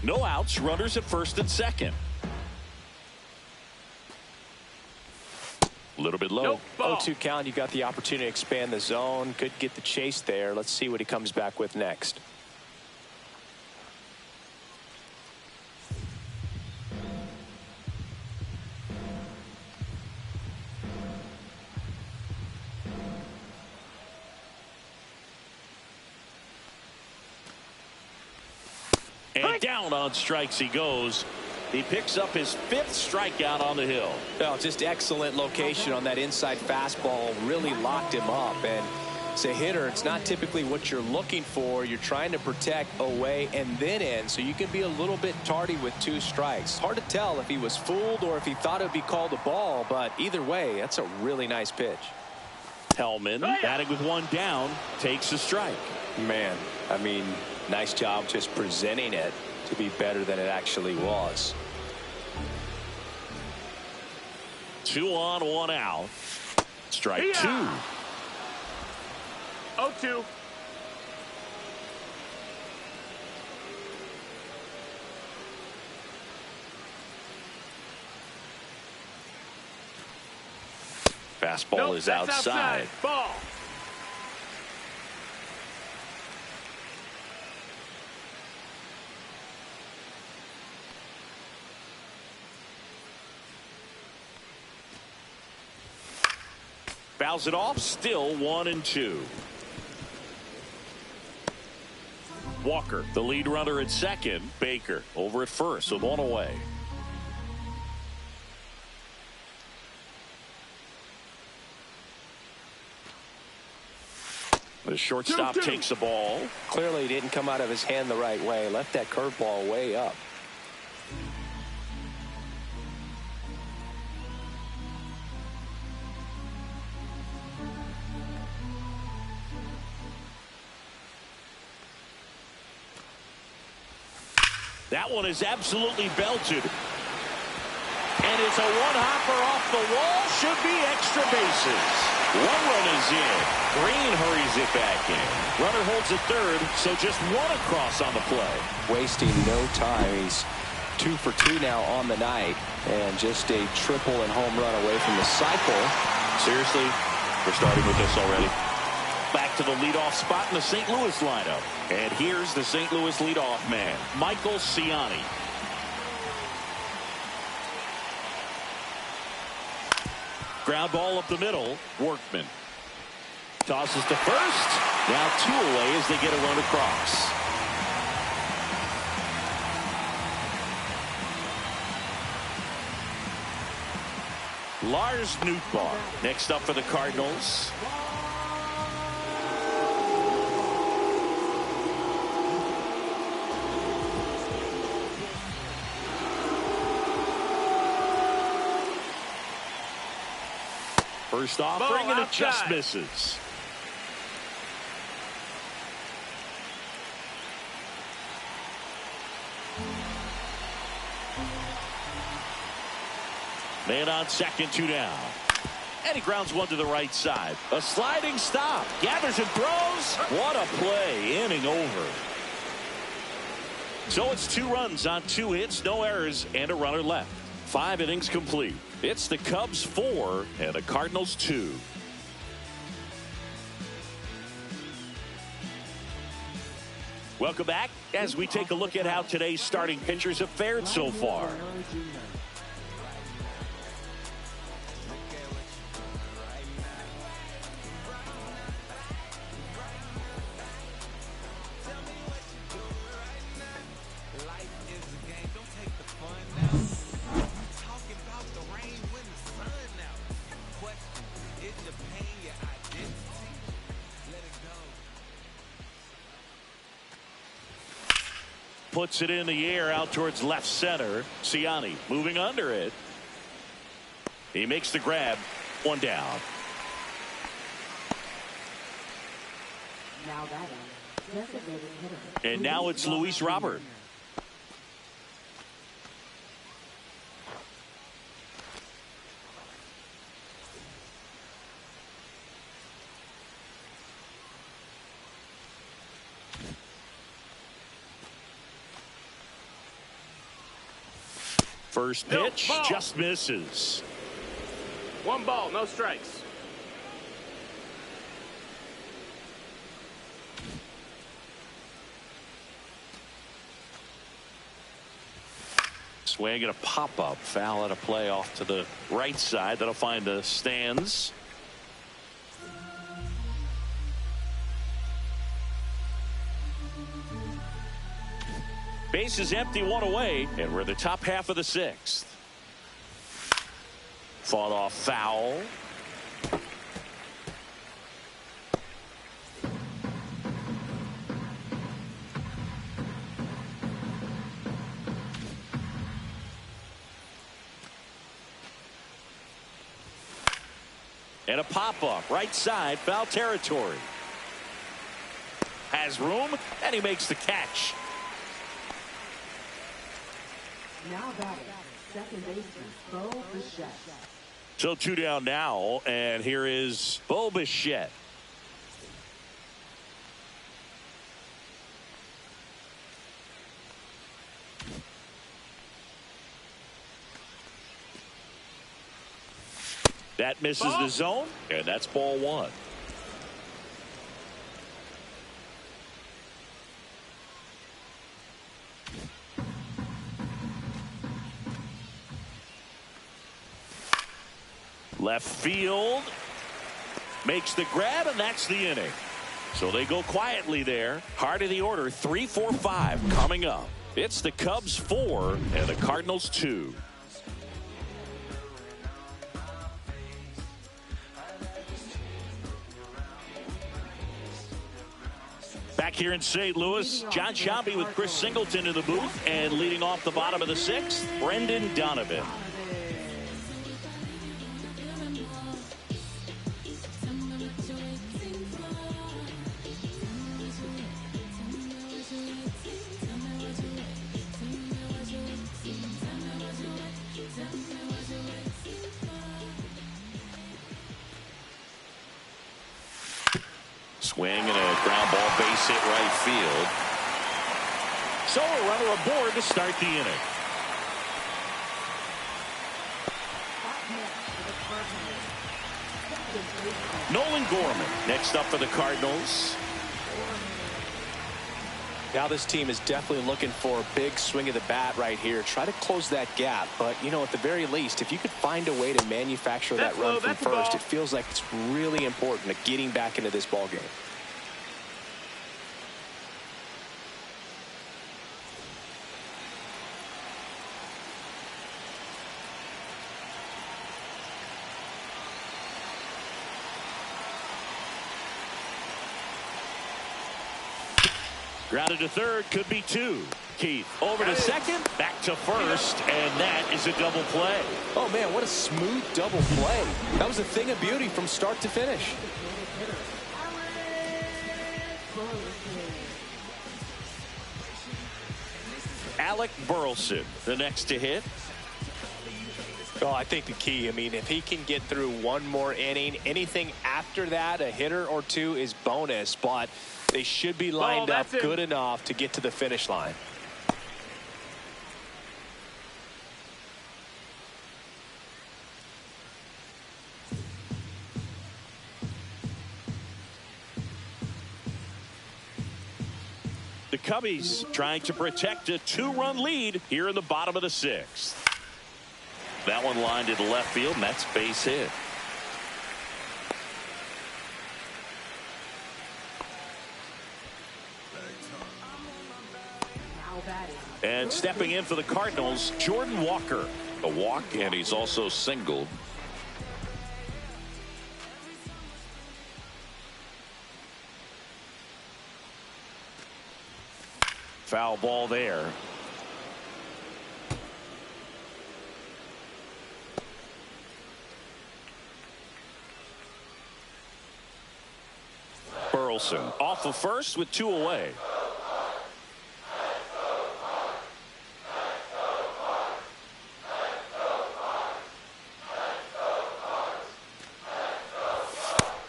No outs, runners at first and second. A little bit low. 0-2 count. You got the opportunity to expand the zone. Could get the chase there. Let's see what he comes back with next. And down on strikes he goes. He picks up his 5th strikeout on the hill. Well, just excellent location on that inside fastball. Really locked him up. And as a hitter, it's not typically what you're looking for. You're trying to protect away and then in, so you can be a little bit tardy with 2 strikes. Hard to tell if he was fooled or if he thought it would be called a ball, but either way, that's a really nice pitch. Hellman batting with 1 down, takes a strike. Man, I mean, nice job just presenting it to be better than it actually was. 2 on, 1 out. Strike 2. 0-2. Fastball is outside. Ball. Fouls it off, still 1-2. Walker, the lead runner at second. Baker over at first with 1 away. The shortstop takes the ball. Clearly didn't come out of his hand the right way. Left that curveball way up. That one is absolutely belted. And it's a one-hopper off the wall. Should be extra bases. One run is in. Green hurries it back in. Runner holds at third, so just one across on the play. Wasting no time. He's 2 for 2 now on the night. And just a triple and home run away from the cycle. Seriously, we're starting with this already. Back to the leadoff spot in the St. Louis lineup. And here's the St. Louis leadoff man, Michael Ciani. Ground ball up the middle. Workman tosses to first. Now 2 away as they get a run across. Lars Nootbaar next up for the Cardinals. First offering, and it just misses. Man on second, 2 down. And he grounds one to the right side. A sliding stop. Gathers and throws. What a play. Inning over. So it's 2 runs on 2 hits, no errors, and a runner left. 5 innings complete. It's the Cubs 4 and the Cardinals 2. Welcome back as we take a look at how today's starting pitchers have fared so far. Puts it in the air out towards left center. Ciani moving under it. He makes the grab. 1 down. Now batting, designated hitter. And now it's Luis Robert. First pitch just misses. 1 ball, no strikes. Swing and a pop-up. Foul at a play off to the right side. That'll find the stands. Base is empty, 1 away, and we're in the top half of the 6th. Fought off foul. And a pop-up, right side, foul territory. Has room, and he makes the catch. Now batting, second baseman, Bo Bichette. So 2 down now, and here is Bo Bichette. That misses the zone, and that's ball 1. Left field makes the grab, and that's the inning. So they go quietly there. Heart of the order, 3, 4, 5 coming up. It's the Cubs 4 and the Cardinals 2. Back here in St. Louis, John Sciambi with Chris Singleton in the booth, and leading off the bottom of the 6th, Brendan Donovan. Swing and a ground ball, base hit right field. So a runner aboard to start the inning. Nolan Gorman next up for the Cardinals. Now this team is definitely looking for a big swing of the bat right here. Try to close that gap. But, you know, at the very least, if you could find a way to manufacture that run from first, it feels like it's really important to getting back into this ball game. Grounded to third, could be two. Keith over to second, back to first, and that is a double play. Oh, man, what a smooth double play. That was a thing of beauty from start to finish. Alec Burleson, the next to hit. Oh, I think the key, I mean, if he can get through one more inning, anything after that, a hitter or two is bonus, but they should be lined up good enough to get to the finish line. The Cubbies trying to protect a two-run lead here in the bottom of the sixth. That one lined into left field, and that's base hit. And stepping in for the Cardinals, Jordan Walker. A walk, and he's also singled. Foul ball there. Burleson off of first with two away.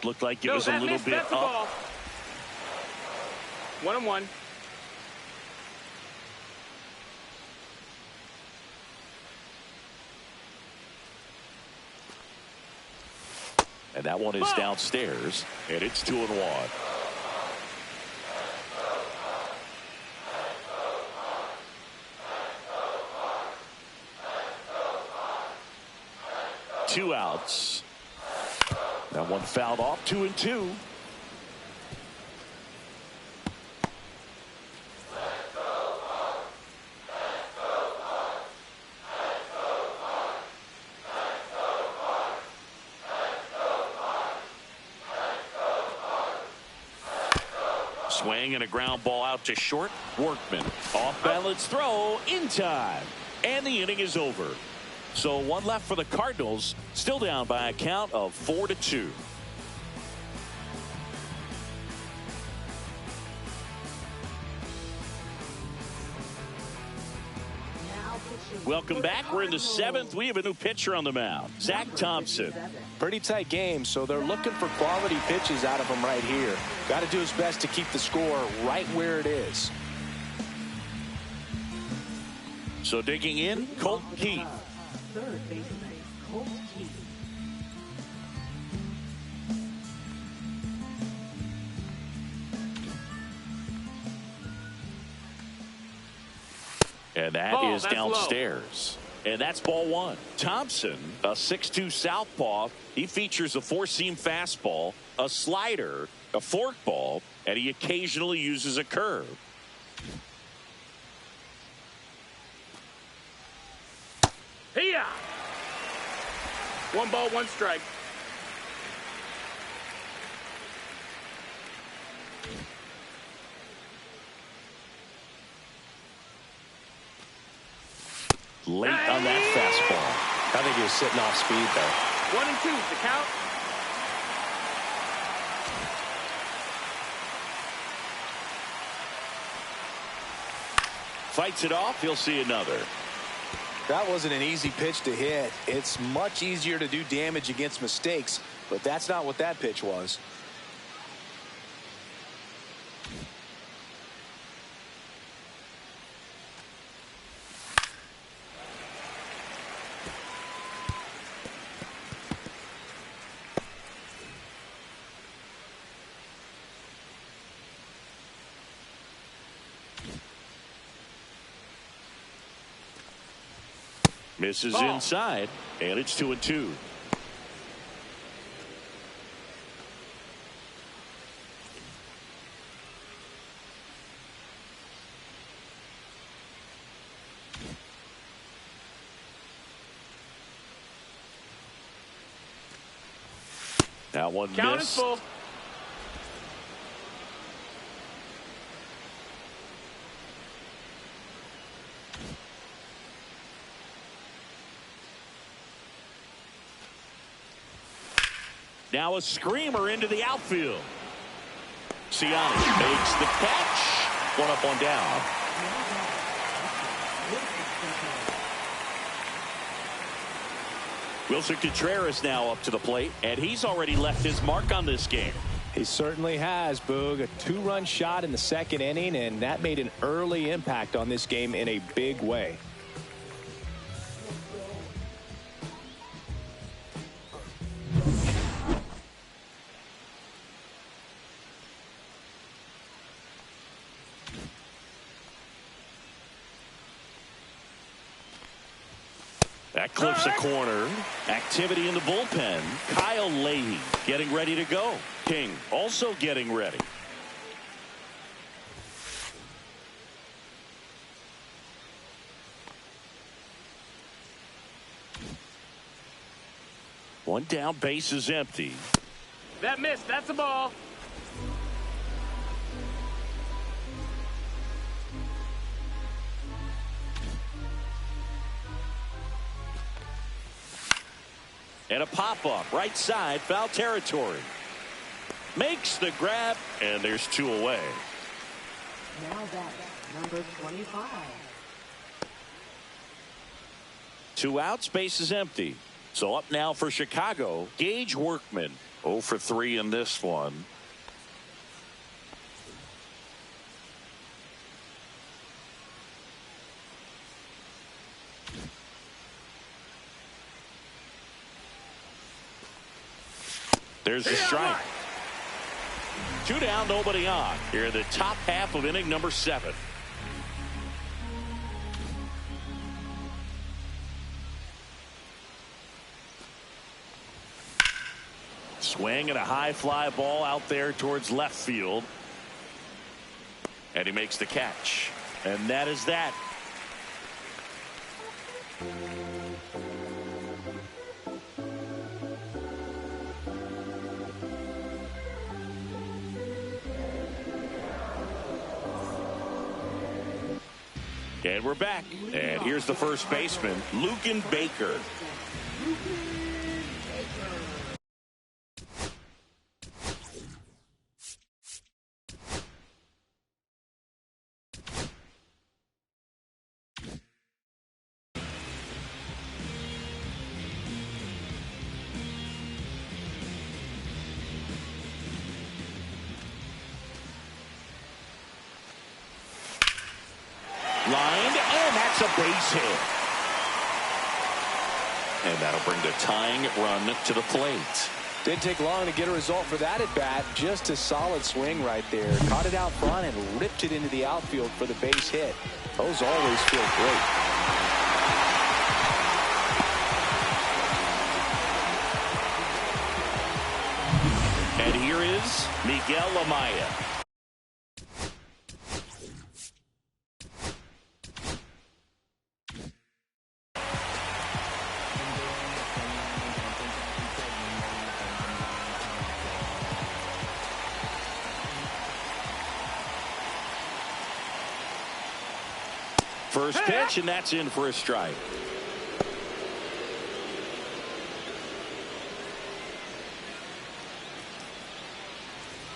Looked like it was a little bit up. 1-1. And that one is downstairs, and it's 2-1. Two outs. That one fouled off, 2-2. Swing and a ground ball out to short. Workman off balance throw in time, and the inning is over. So one left for the Cardinals, still down by a count of 4-2. Welcome back. We're in the seventh. We have a new pitcher on the mound, Zach Thompson. Pretty tight game, so they're looking for quality pitches out of him right here. Got to do his best to keep the score right where it is. So digging in, Colt Keith. Third baseman, Colt Keith. And that is downstairs. And that's ball one. Thompson, a 6'2 southpaw. He features a four-seam fastball, a slider, a forkball, and he occasionally uses a curve. Hiya! 1 ball, 1 strike. Late on that fastball. I think he was sitting off speed there. 1-2 is the count. Fights it off. He'll see another. That wasn't an easy pitch to hit. It's much easier to do damage against mistakes, but that's not what that pitch was. Misses Ball. inside, and it's 2-2. Now one Count is missed. full. Now a screamer into the outfield. Siani makes the catch. One up, one down. Wilson Contreras now up to the plate, and he's already left his mark on this game. He certainly has, Boog. A two-run shot in the second inning, and that made an early impact on this game in a big way. That clips a corner. Activity in the bullpen. Kyle Leahy getting ready to go. King also getting ready. One down, base is empty. That missed. That's a ball. And a pop-up right side, foul territory. Makes the grab, and there's two away. Now back, number 25. Two outs, base is empty. So up now for Chicago, Gage Workman. 0 for 3 in this one. There's the strike. Two down, nobody on. Here in the top half of inning number 7. Swing and a high fly ball out there towards left field. And he makes the catch. And that is that. And we're back. And here's the first baseman, Lucan Baker. Lined, and that's a base hit. And that'll bring the tying run to the plate. Didn't take long to get a result for that at bat. Just a solid swing right there. Caught it out front and ripped it into the outfield for the base hit. Those always feel great. And here is Miguel Amaya. First pitch, and that's in for a strike.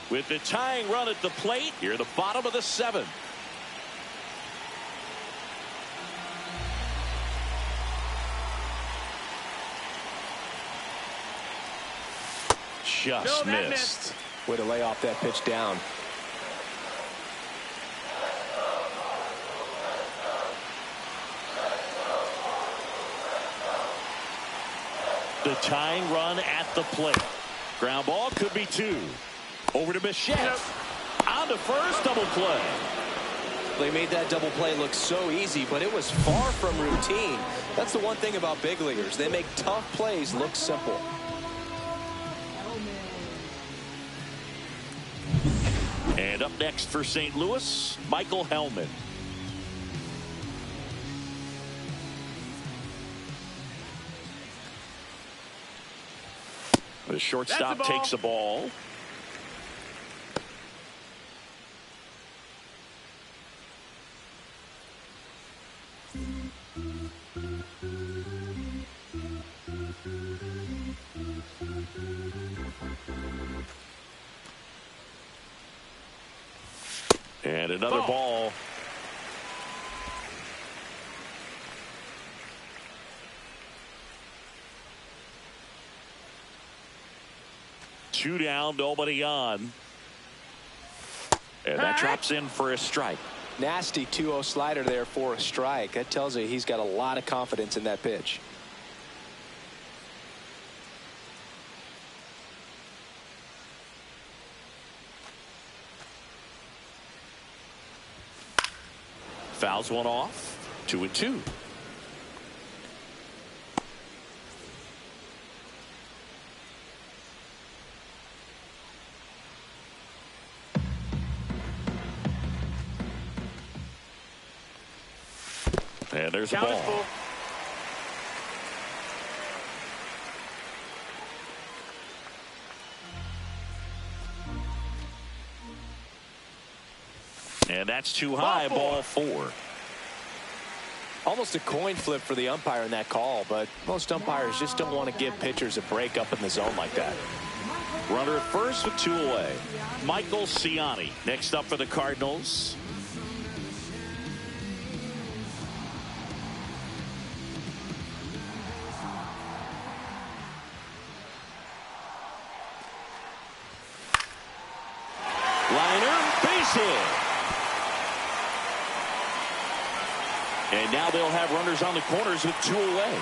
With the tying run at the plate, here at the bottom of the 7th. Just missed. Way to lay off that pitch down. The tying run at the plate. Ground ball, could be 2. Over to Bichette. On to first, double play. They made that double play look so easy, but it was far from routine. That's the one thing about big leaguers. They make tough plays look simple. And up next for St. Louis, Michael Hellman. The shortstop takes the ball. And another ball. Two down, nobody on. And that drops in for a strike. Nasty 2-0 slider there for a strike. That tells you he's got a lot of confidence in that pitch. Fouls one off. 2-2. And there's the ball. And that's too high. Ball 4. Almost a coin flip for the umpire in that call, but most umpires just don't want to give pitchers a break up in the zone like that. Runner at first with 2 away. Michael Ciani next up for the Cardinals. Liner, base hit. And now they'll have runners on the corners with 2 away.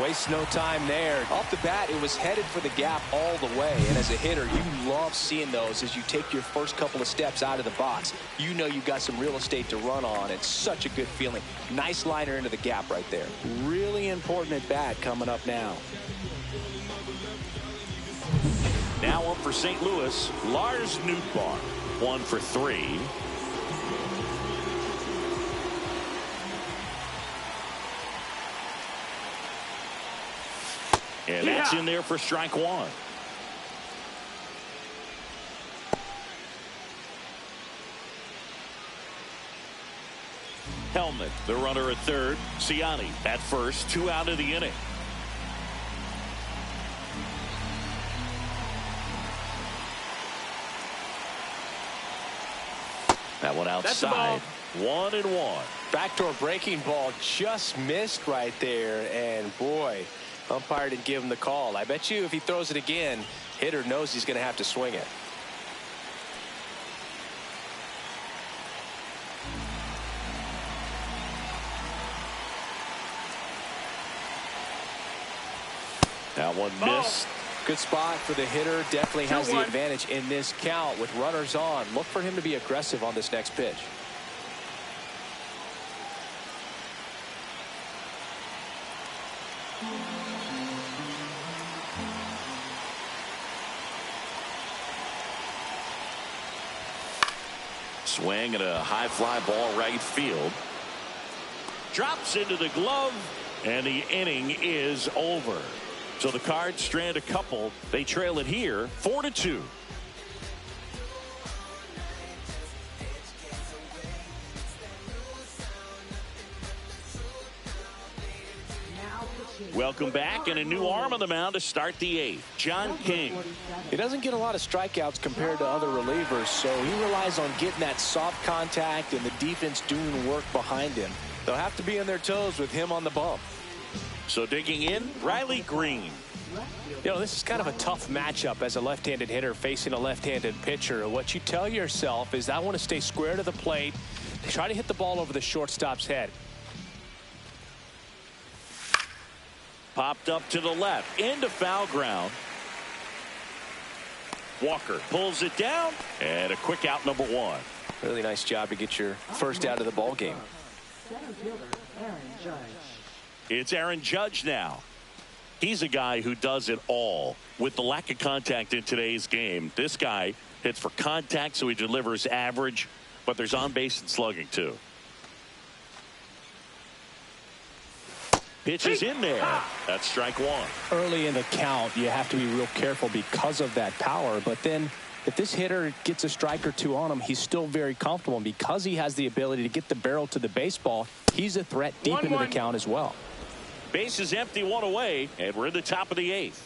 Waste no time there. Off the bat, it was headed for the gap all the way. And as a hitter, you love seeing those as you take your first couple of steps out of the box. You know you've got some real estate to run on. It's such a good feeling. Nice liner into the gap right there. Really important at bat coming up now. Now up for St. Louis, Lars Nootbaar. 1 for 3. And that's in there for strike 1. Hellman, the runner at third. Ciani at first. 2 out of the inning. That one outside. 1-1. Backdoor breaking ball just missed right there. And boy, umpire didn't give him the call. I bet you if he throws it again, hitter knows he's going to have to swing it. That one missed. Good spot for the hitter. Definitely has the advantage in this count with runners on. Look for him to be aggressive on this next pitch. Swing and a high fly ball right field. Drops into the glove, and the inning is over. So the Cards strand a couple. They trail it here 4-2. Welcome back, and a new arm on the mound to start the 8th. John King. He doesn't get a lot of strikeouts compared to other relievers, so he relies on getting that soft contact and the defense doing work behind him. They'll have to be on their toes with him on the bump. So digging in, Riley Green. You know, this is kind of a tough matchup as a left-handed hitter facing a left-handed pitcher. What you tell yourself is, I want to stay square to the plate, try to hit the ball over the shortstop's head. Popped up to the left, into foul ground. Walker pulls it down, and a quick out, number one. Really nice job to get your first out of the ball game. Center fielder Aaron Judge. It's Aaron Judge now. He's a guy who does it all. With the lack of contact in today's game, this guy hits for contact, so he delivers average, but there's on base and slugging too. Pitch is in there. That's strike one. Early in the count, you have to be real careful because of that power. But then if this hitter gets a strike or two on him, he's still very comfortable. And because he has the ability to get the barrel to the baseball, he's a threat deep into the count as well. Base is empty, one away, and we're in the top of the eighth.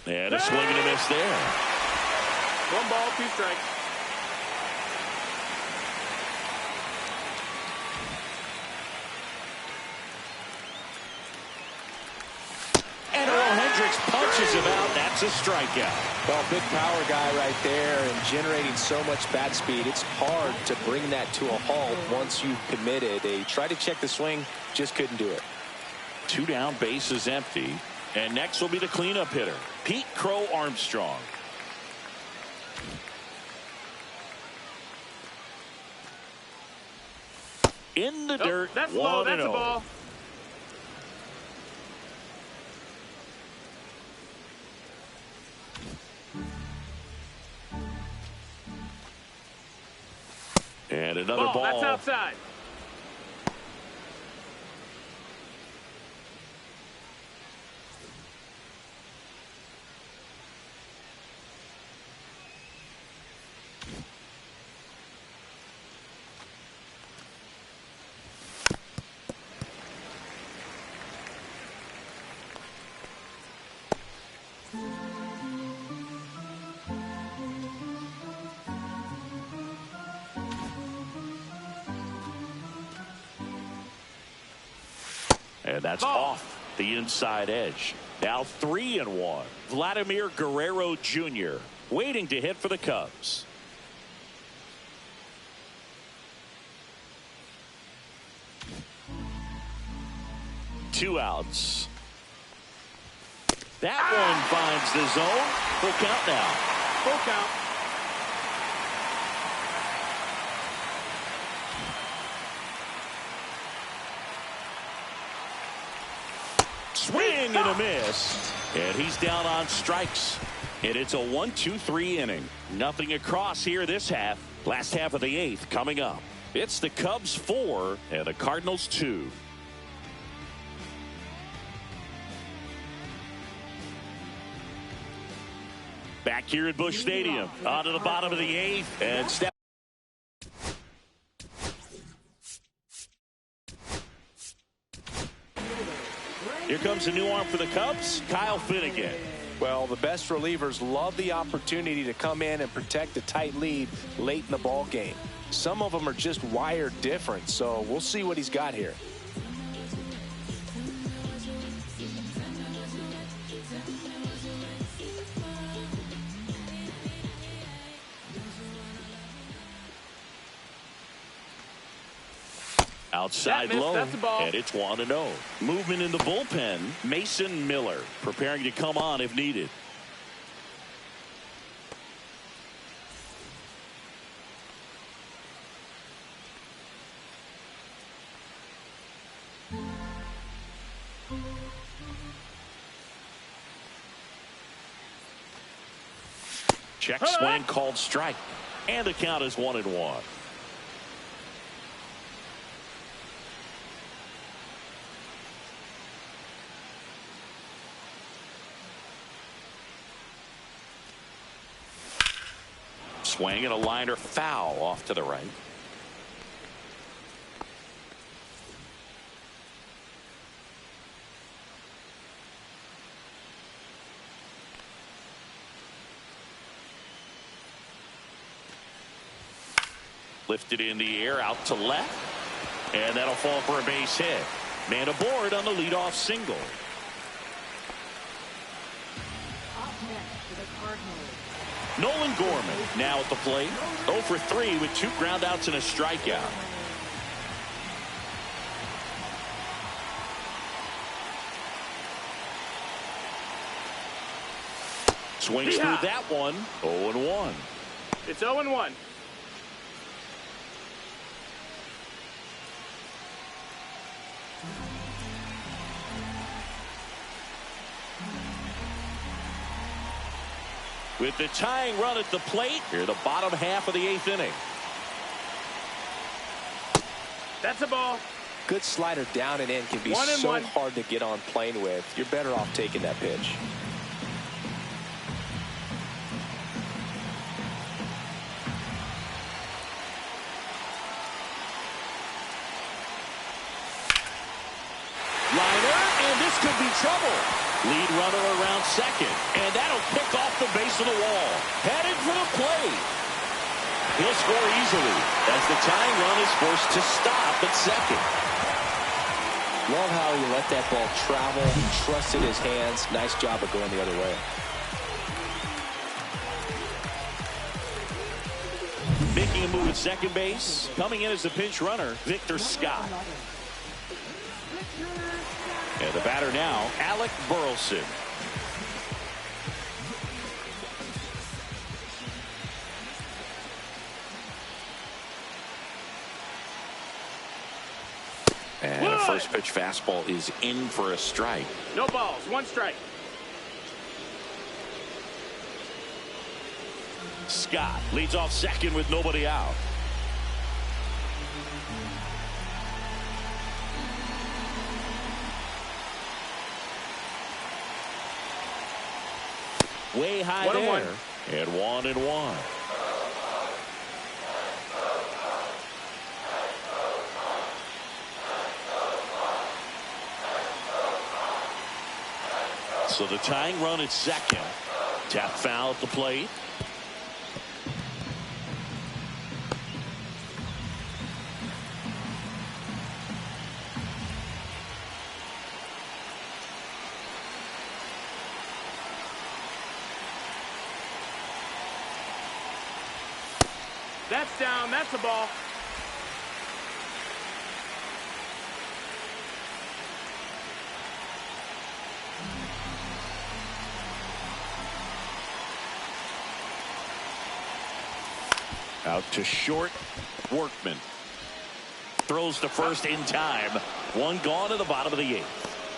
And a swing and a miss there. 1 ball, 2 strikes. And Earl Hendricks punches him out. That's a strikeout. Well, big power guy right there and generating so much bat speed. It's hard to bring that to a halt once you've committed. They tried to check the swing, just couldn't do it. 2 down, base is empty. And next will be the cleanup hitter, Pete Crow Armstrong. In the dirt. That's low. That's a 1-0. ball. And another ball. That's outside. And that's off the inside edge. Now 3-1. Vladimir Guerrero Jr. waiting to hit for the Cubs. Two outs. That one finds the zone. Full count now. Full count. Swing and a miss. And he's down on strikes. And it's a 1-2-3 inning. Nothing across here this half. Last half of the eighth coming up. It's the Cubs 4 and the Cardinals 2. Back here at Busch Stadium. On to the bottom of the eighth. And step. Here comes a new arm for the Cubs, Kyle Finnegan. Well, the best relievers love the opportunity to come in and protect a tight lead late in the ball game. Some of them are just wired different, so we'll see what he's got here. Outside low, that's a ball. and it's 1-0. Movement in the bullpen. Mason Miller preparing to come on if needed. Check swing called strike, and the count is 1-1. Swing and a liner foul off to the right. Lifted in the air out to left, and that'll fall for a base hit. Man aboard on the leadoff single. Up next for the Cardinals. Nolan Gorman now at the plate. 0 for 3 with 2 groundouts and a strikeout. Swings through that one. 0-1. It's 0-1. With the tying run at the plate, here the bottom half of the 8th inning. That's a ball. Good slider down and in can be so hard to get on plane with. You're better off taking that pitch. Liner, and this could be trouble. Lead runner around second, and that'll kick off the base of the wall. Headed for the plate. He'll score easily as the tying run is forced to stop at second. Love how he let that ball travel, trusted his hands. Nice job of going the other way. Making a move at second base. Coming in as the pinch runner, Victor Scott. And the batter now, Alec Burleson. And a first pitch fastball is in for a strike. No balls, 1 strike. Scott leads off second with nobody out. Way high there. And 1-1. So the tying run at second. Tap foul at the plate. That's down. That's a ball. Out to short. Workman throws to first in time. 1 gone to the bottom of the 8th.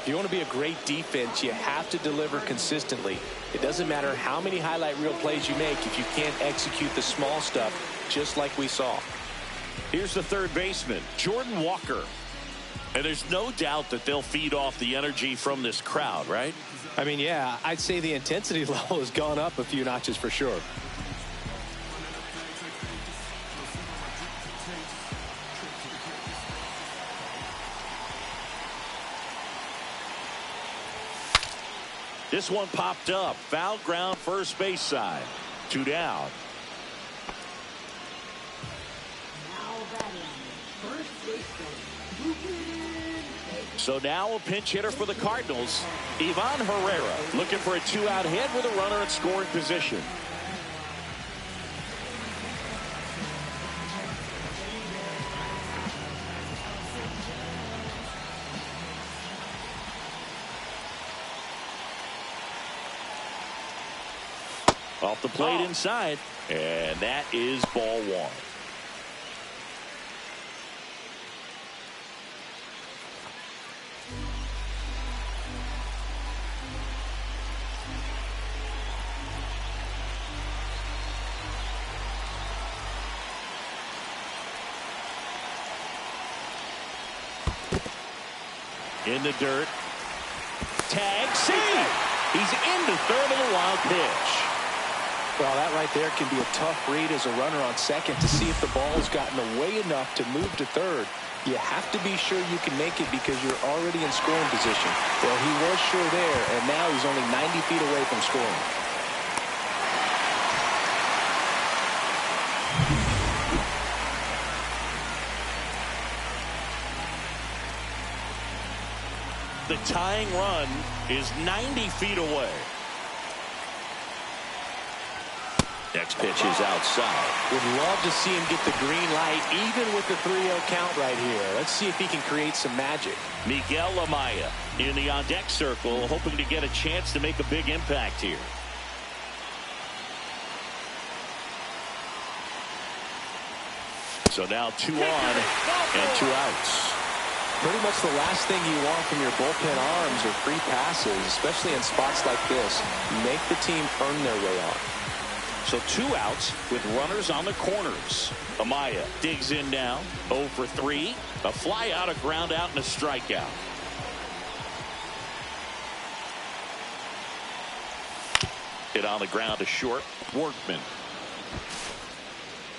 If you want to be a great defense, you have to deliver consistently. It doesn't matter how many highlight reel plays you make if you can't execute the small stuff, just like we saw. Here's the third baseman, Jordan Walker. And there's no doubt that they'll feed off the energy from this crowd, right? I mean, yeah, I'd say the intensity level has gone up a few notches for sure. This one popped up. Foul ground first base side. 2 down. So now a pinch hitter for the Cardinals. Ivan Herrera looking for a 2-out hit with a runner in scoring position. Off the plate inside, and that is ball 1. In the dirt. Tag. See! He's into third of the wild pitch. Well, that right there can be a tough read as a runner on second to see if the ball has gotten away enough to move to third. You have to be sure you can make it because you're already in scoring position. Well, he was sure there, and now he's only 90 feet away from scoring. The tying run is 90 feet away. Next pitch is outside. Would love to see him get the green light, even with the 3-0 count right here. Let's see if he can create some magic. Miguel Amaya in the on-deck circle, hoping to get a chance to make a big impact here. So now 2 on and 2 outs. Pretty much the last thing you want from your bullpen arms are free passes, especially in spots like this. Make the team earn their way on. So 2 outs with runners on the corners. Amaya digs in now. 0 for 3. A fly out, a ground out, and a strikeout. Hit on the ground to short. Workman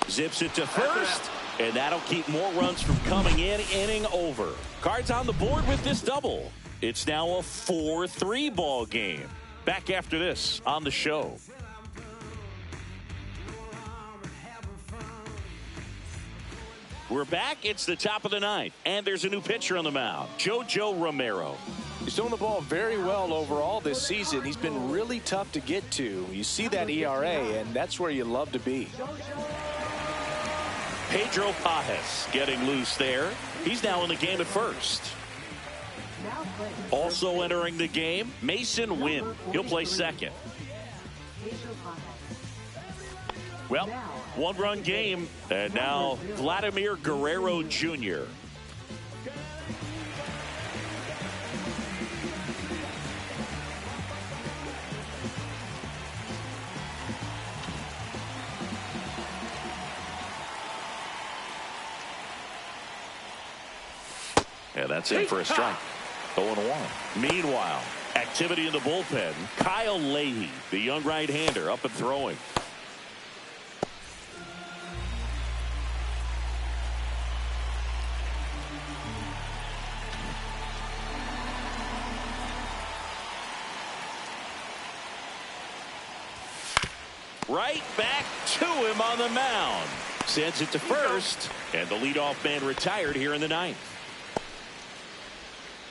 zips it to first, and that'll keep more runs from coming in. Inning over. Cards on the board with this double. It's now a 4-3 ball game. Back after this on the show. We're back. It's the top of the 9th, and there's a new pitcher on the mound, JoJo Romero. He's doing the ball very well overall this season. He's been really tough to get to. You see that ERA, and that's where you love to be. Pedro Pajes getting loose there. He's now in the game at first. Also entering the game, Mason Wynn. He'll play second. Well, 1-run game, and now Vladimir Guerrero Jr. Yeah, that's in for a strike. 0-1. Meanwhile, activity in the bullpen. Kyle Leahy, the young right-hander, up and throwing. Right back to him on the mound. Sends it to first, and the leadoff man retired here in the 9th.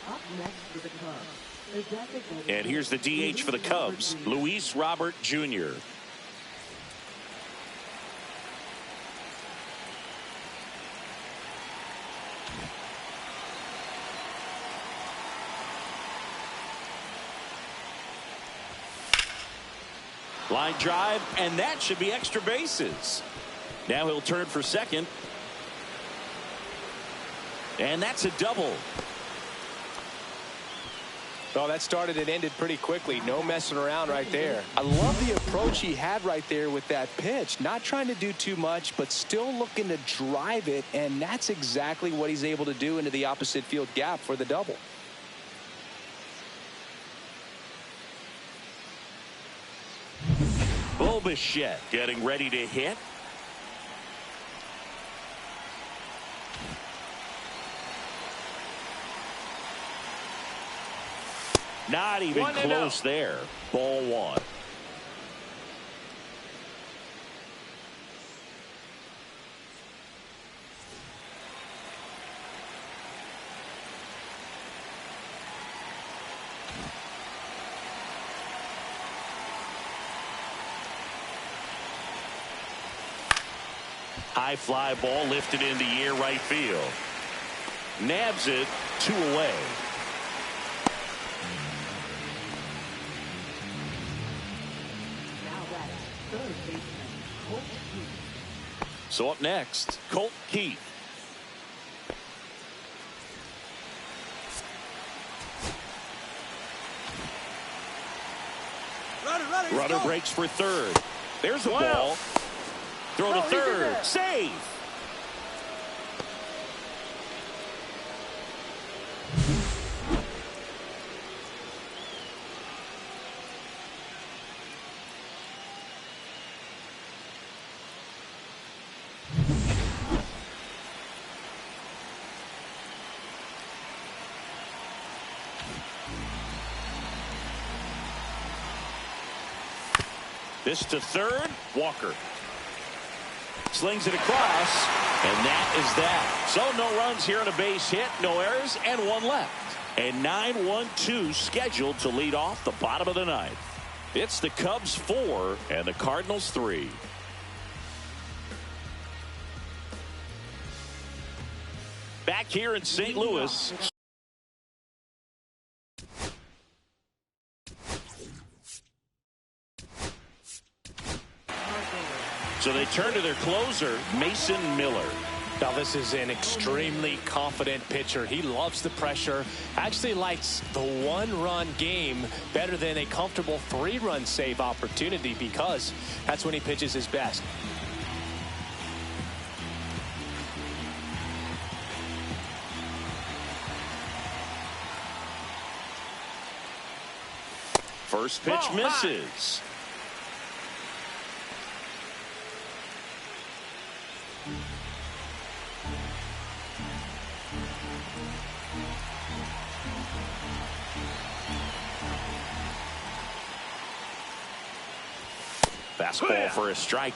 Up next for the Cubs. And here's the DH for the Cubs, Luis Robert Jr. Line drive, and that should be extra bases. Now he'll turn for second. And that's a double. Well, that started and ended pretty quickly. No messing around right there. I love the approach he had right there with that pitch. Not trying to do too much, but still looking to drive it, and that's exactly what he's able to do into the opposite field gap for the double. Bichette getting ready to hit. Not even close there. Ball 1. High fly ball lifted in the air right field. Nabs it 2 away. So up next, Colt Keith. Runner breaks for third. There's a ball. Throw to third. Save. This to third. Walker slings it across, and that is that. So no runs here on a base hit, no errors, and 1 left. And 9-1-2 scheduled to lead off the bottom of the 9th. It's the Cubs 4 and the Cardinals 3. Back here in St. Louis. So they turn to their closer, Mason Miller. Now, this is an extremely confident pitcher. He loves the pressure, actually likes the one-run game better than a comfortable three-run save opportunity because that's when he pitches his best. First pitch misses. Fastball for a strike.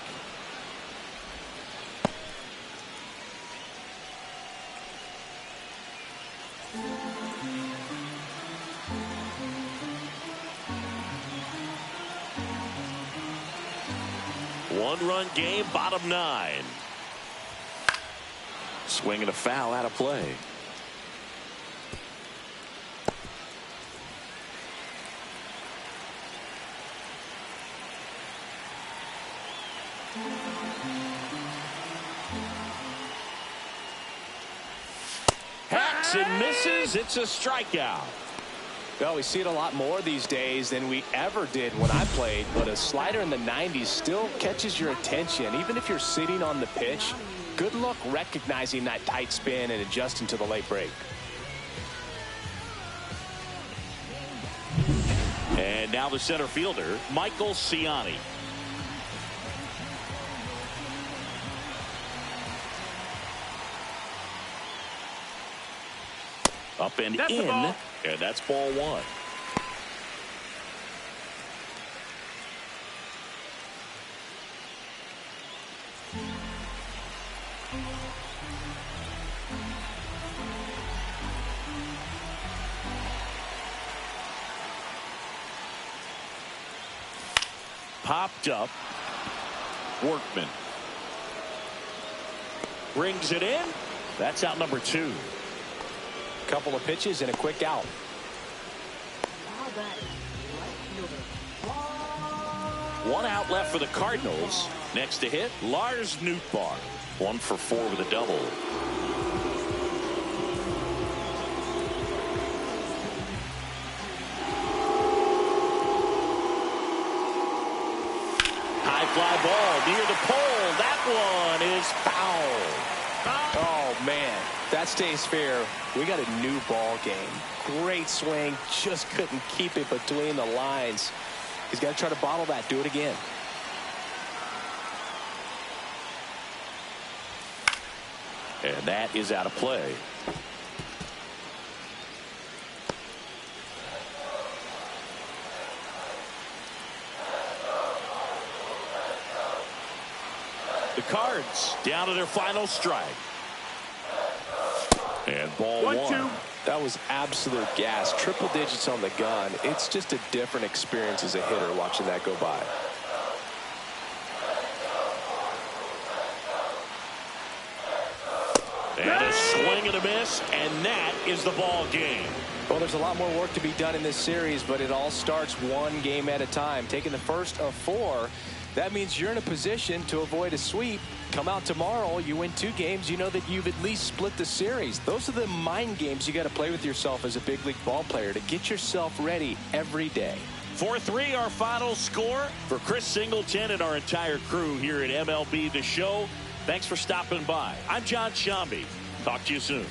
One-run game, bottom 9. Swing and a foul out of play. Hacks and misses. It's a strikeout. Well, we see it a lot more these days than we ever did when I played, but a slider in the 90s still catches your attention. Even if you're sitting on the pitch, good luck recognizing that tight spin and adjusting to the late break. And now the center fielder, Michael Ciani. Up and That's in, and that's ball 1. Popped up. Workman brings it in. That's out number 2. Couple of pitches and a quick out. One out left for the Cardinals. Next to hit, Lars Nootbaar. 1 for 4 with a double. High fly ball near the pole. That one is foul. Oh, man, that stays fair. We got a new ball game. Great swing, just couldn't keep it between the lines. He's got to try to bottle that. Do it again. And that is out of play. The Cards down to their final strike. And ball 1. That was absolute gas. Triple digits on the gun. It's just a different experience as a hitter watching that go by. And a swing and a miss, and that is the ball game. Well, there's a lot more work to be done in this series, but it all starts one game at a time. Taking the first of 4, that means you're in a position to avoid a sweep. Come out tomorrow, you win 2 games, you know that you've at least split the series. Those are the mind games you got to play with yourself as a big league ball player to get yourself ready every day. 4-3 our final score. For Chris Singleton and our entire crew here at MLB The Show, thanks for stopping by. I'm John Shambi. Talk to you soon.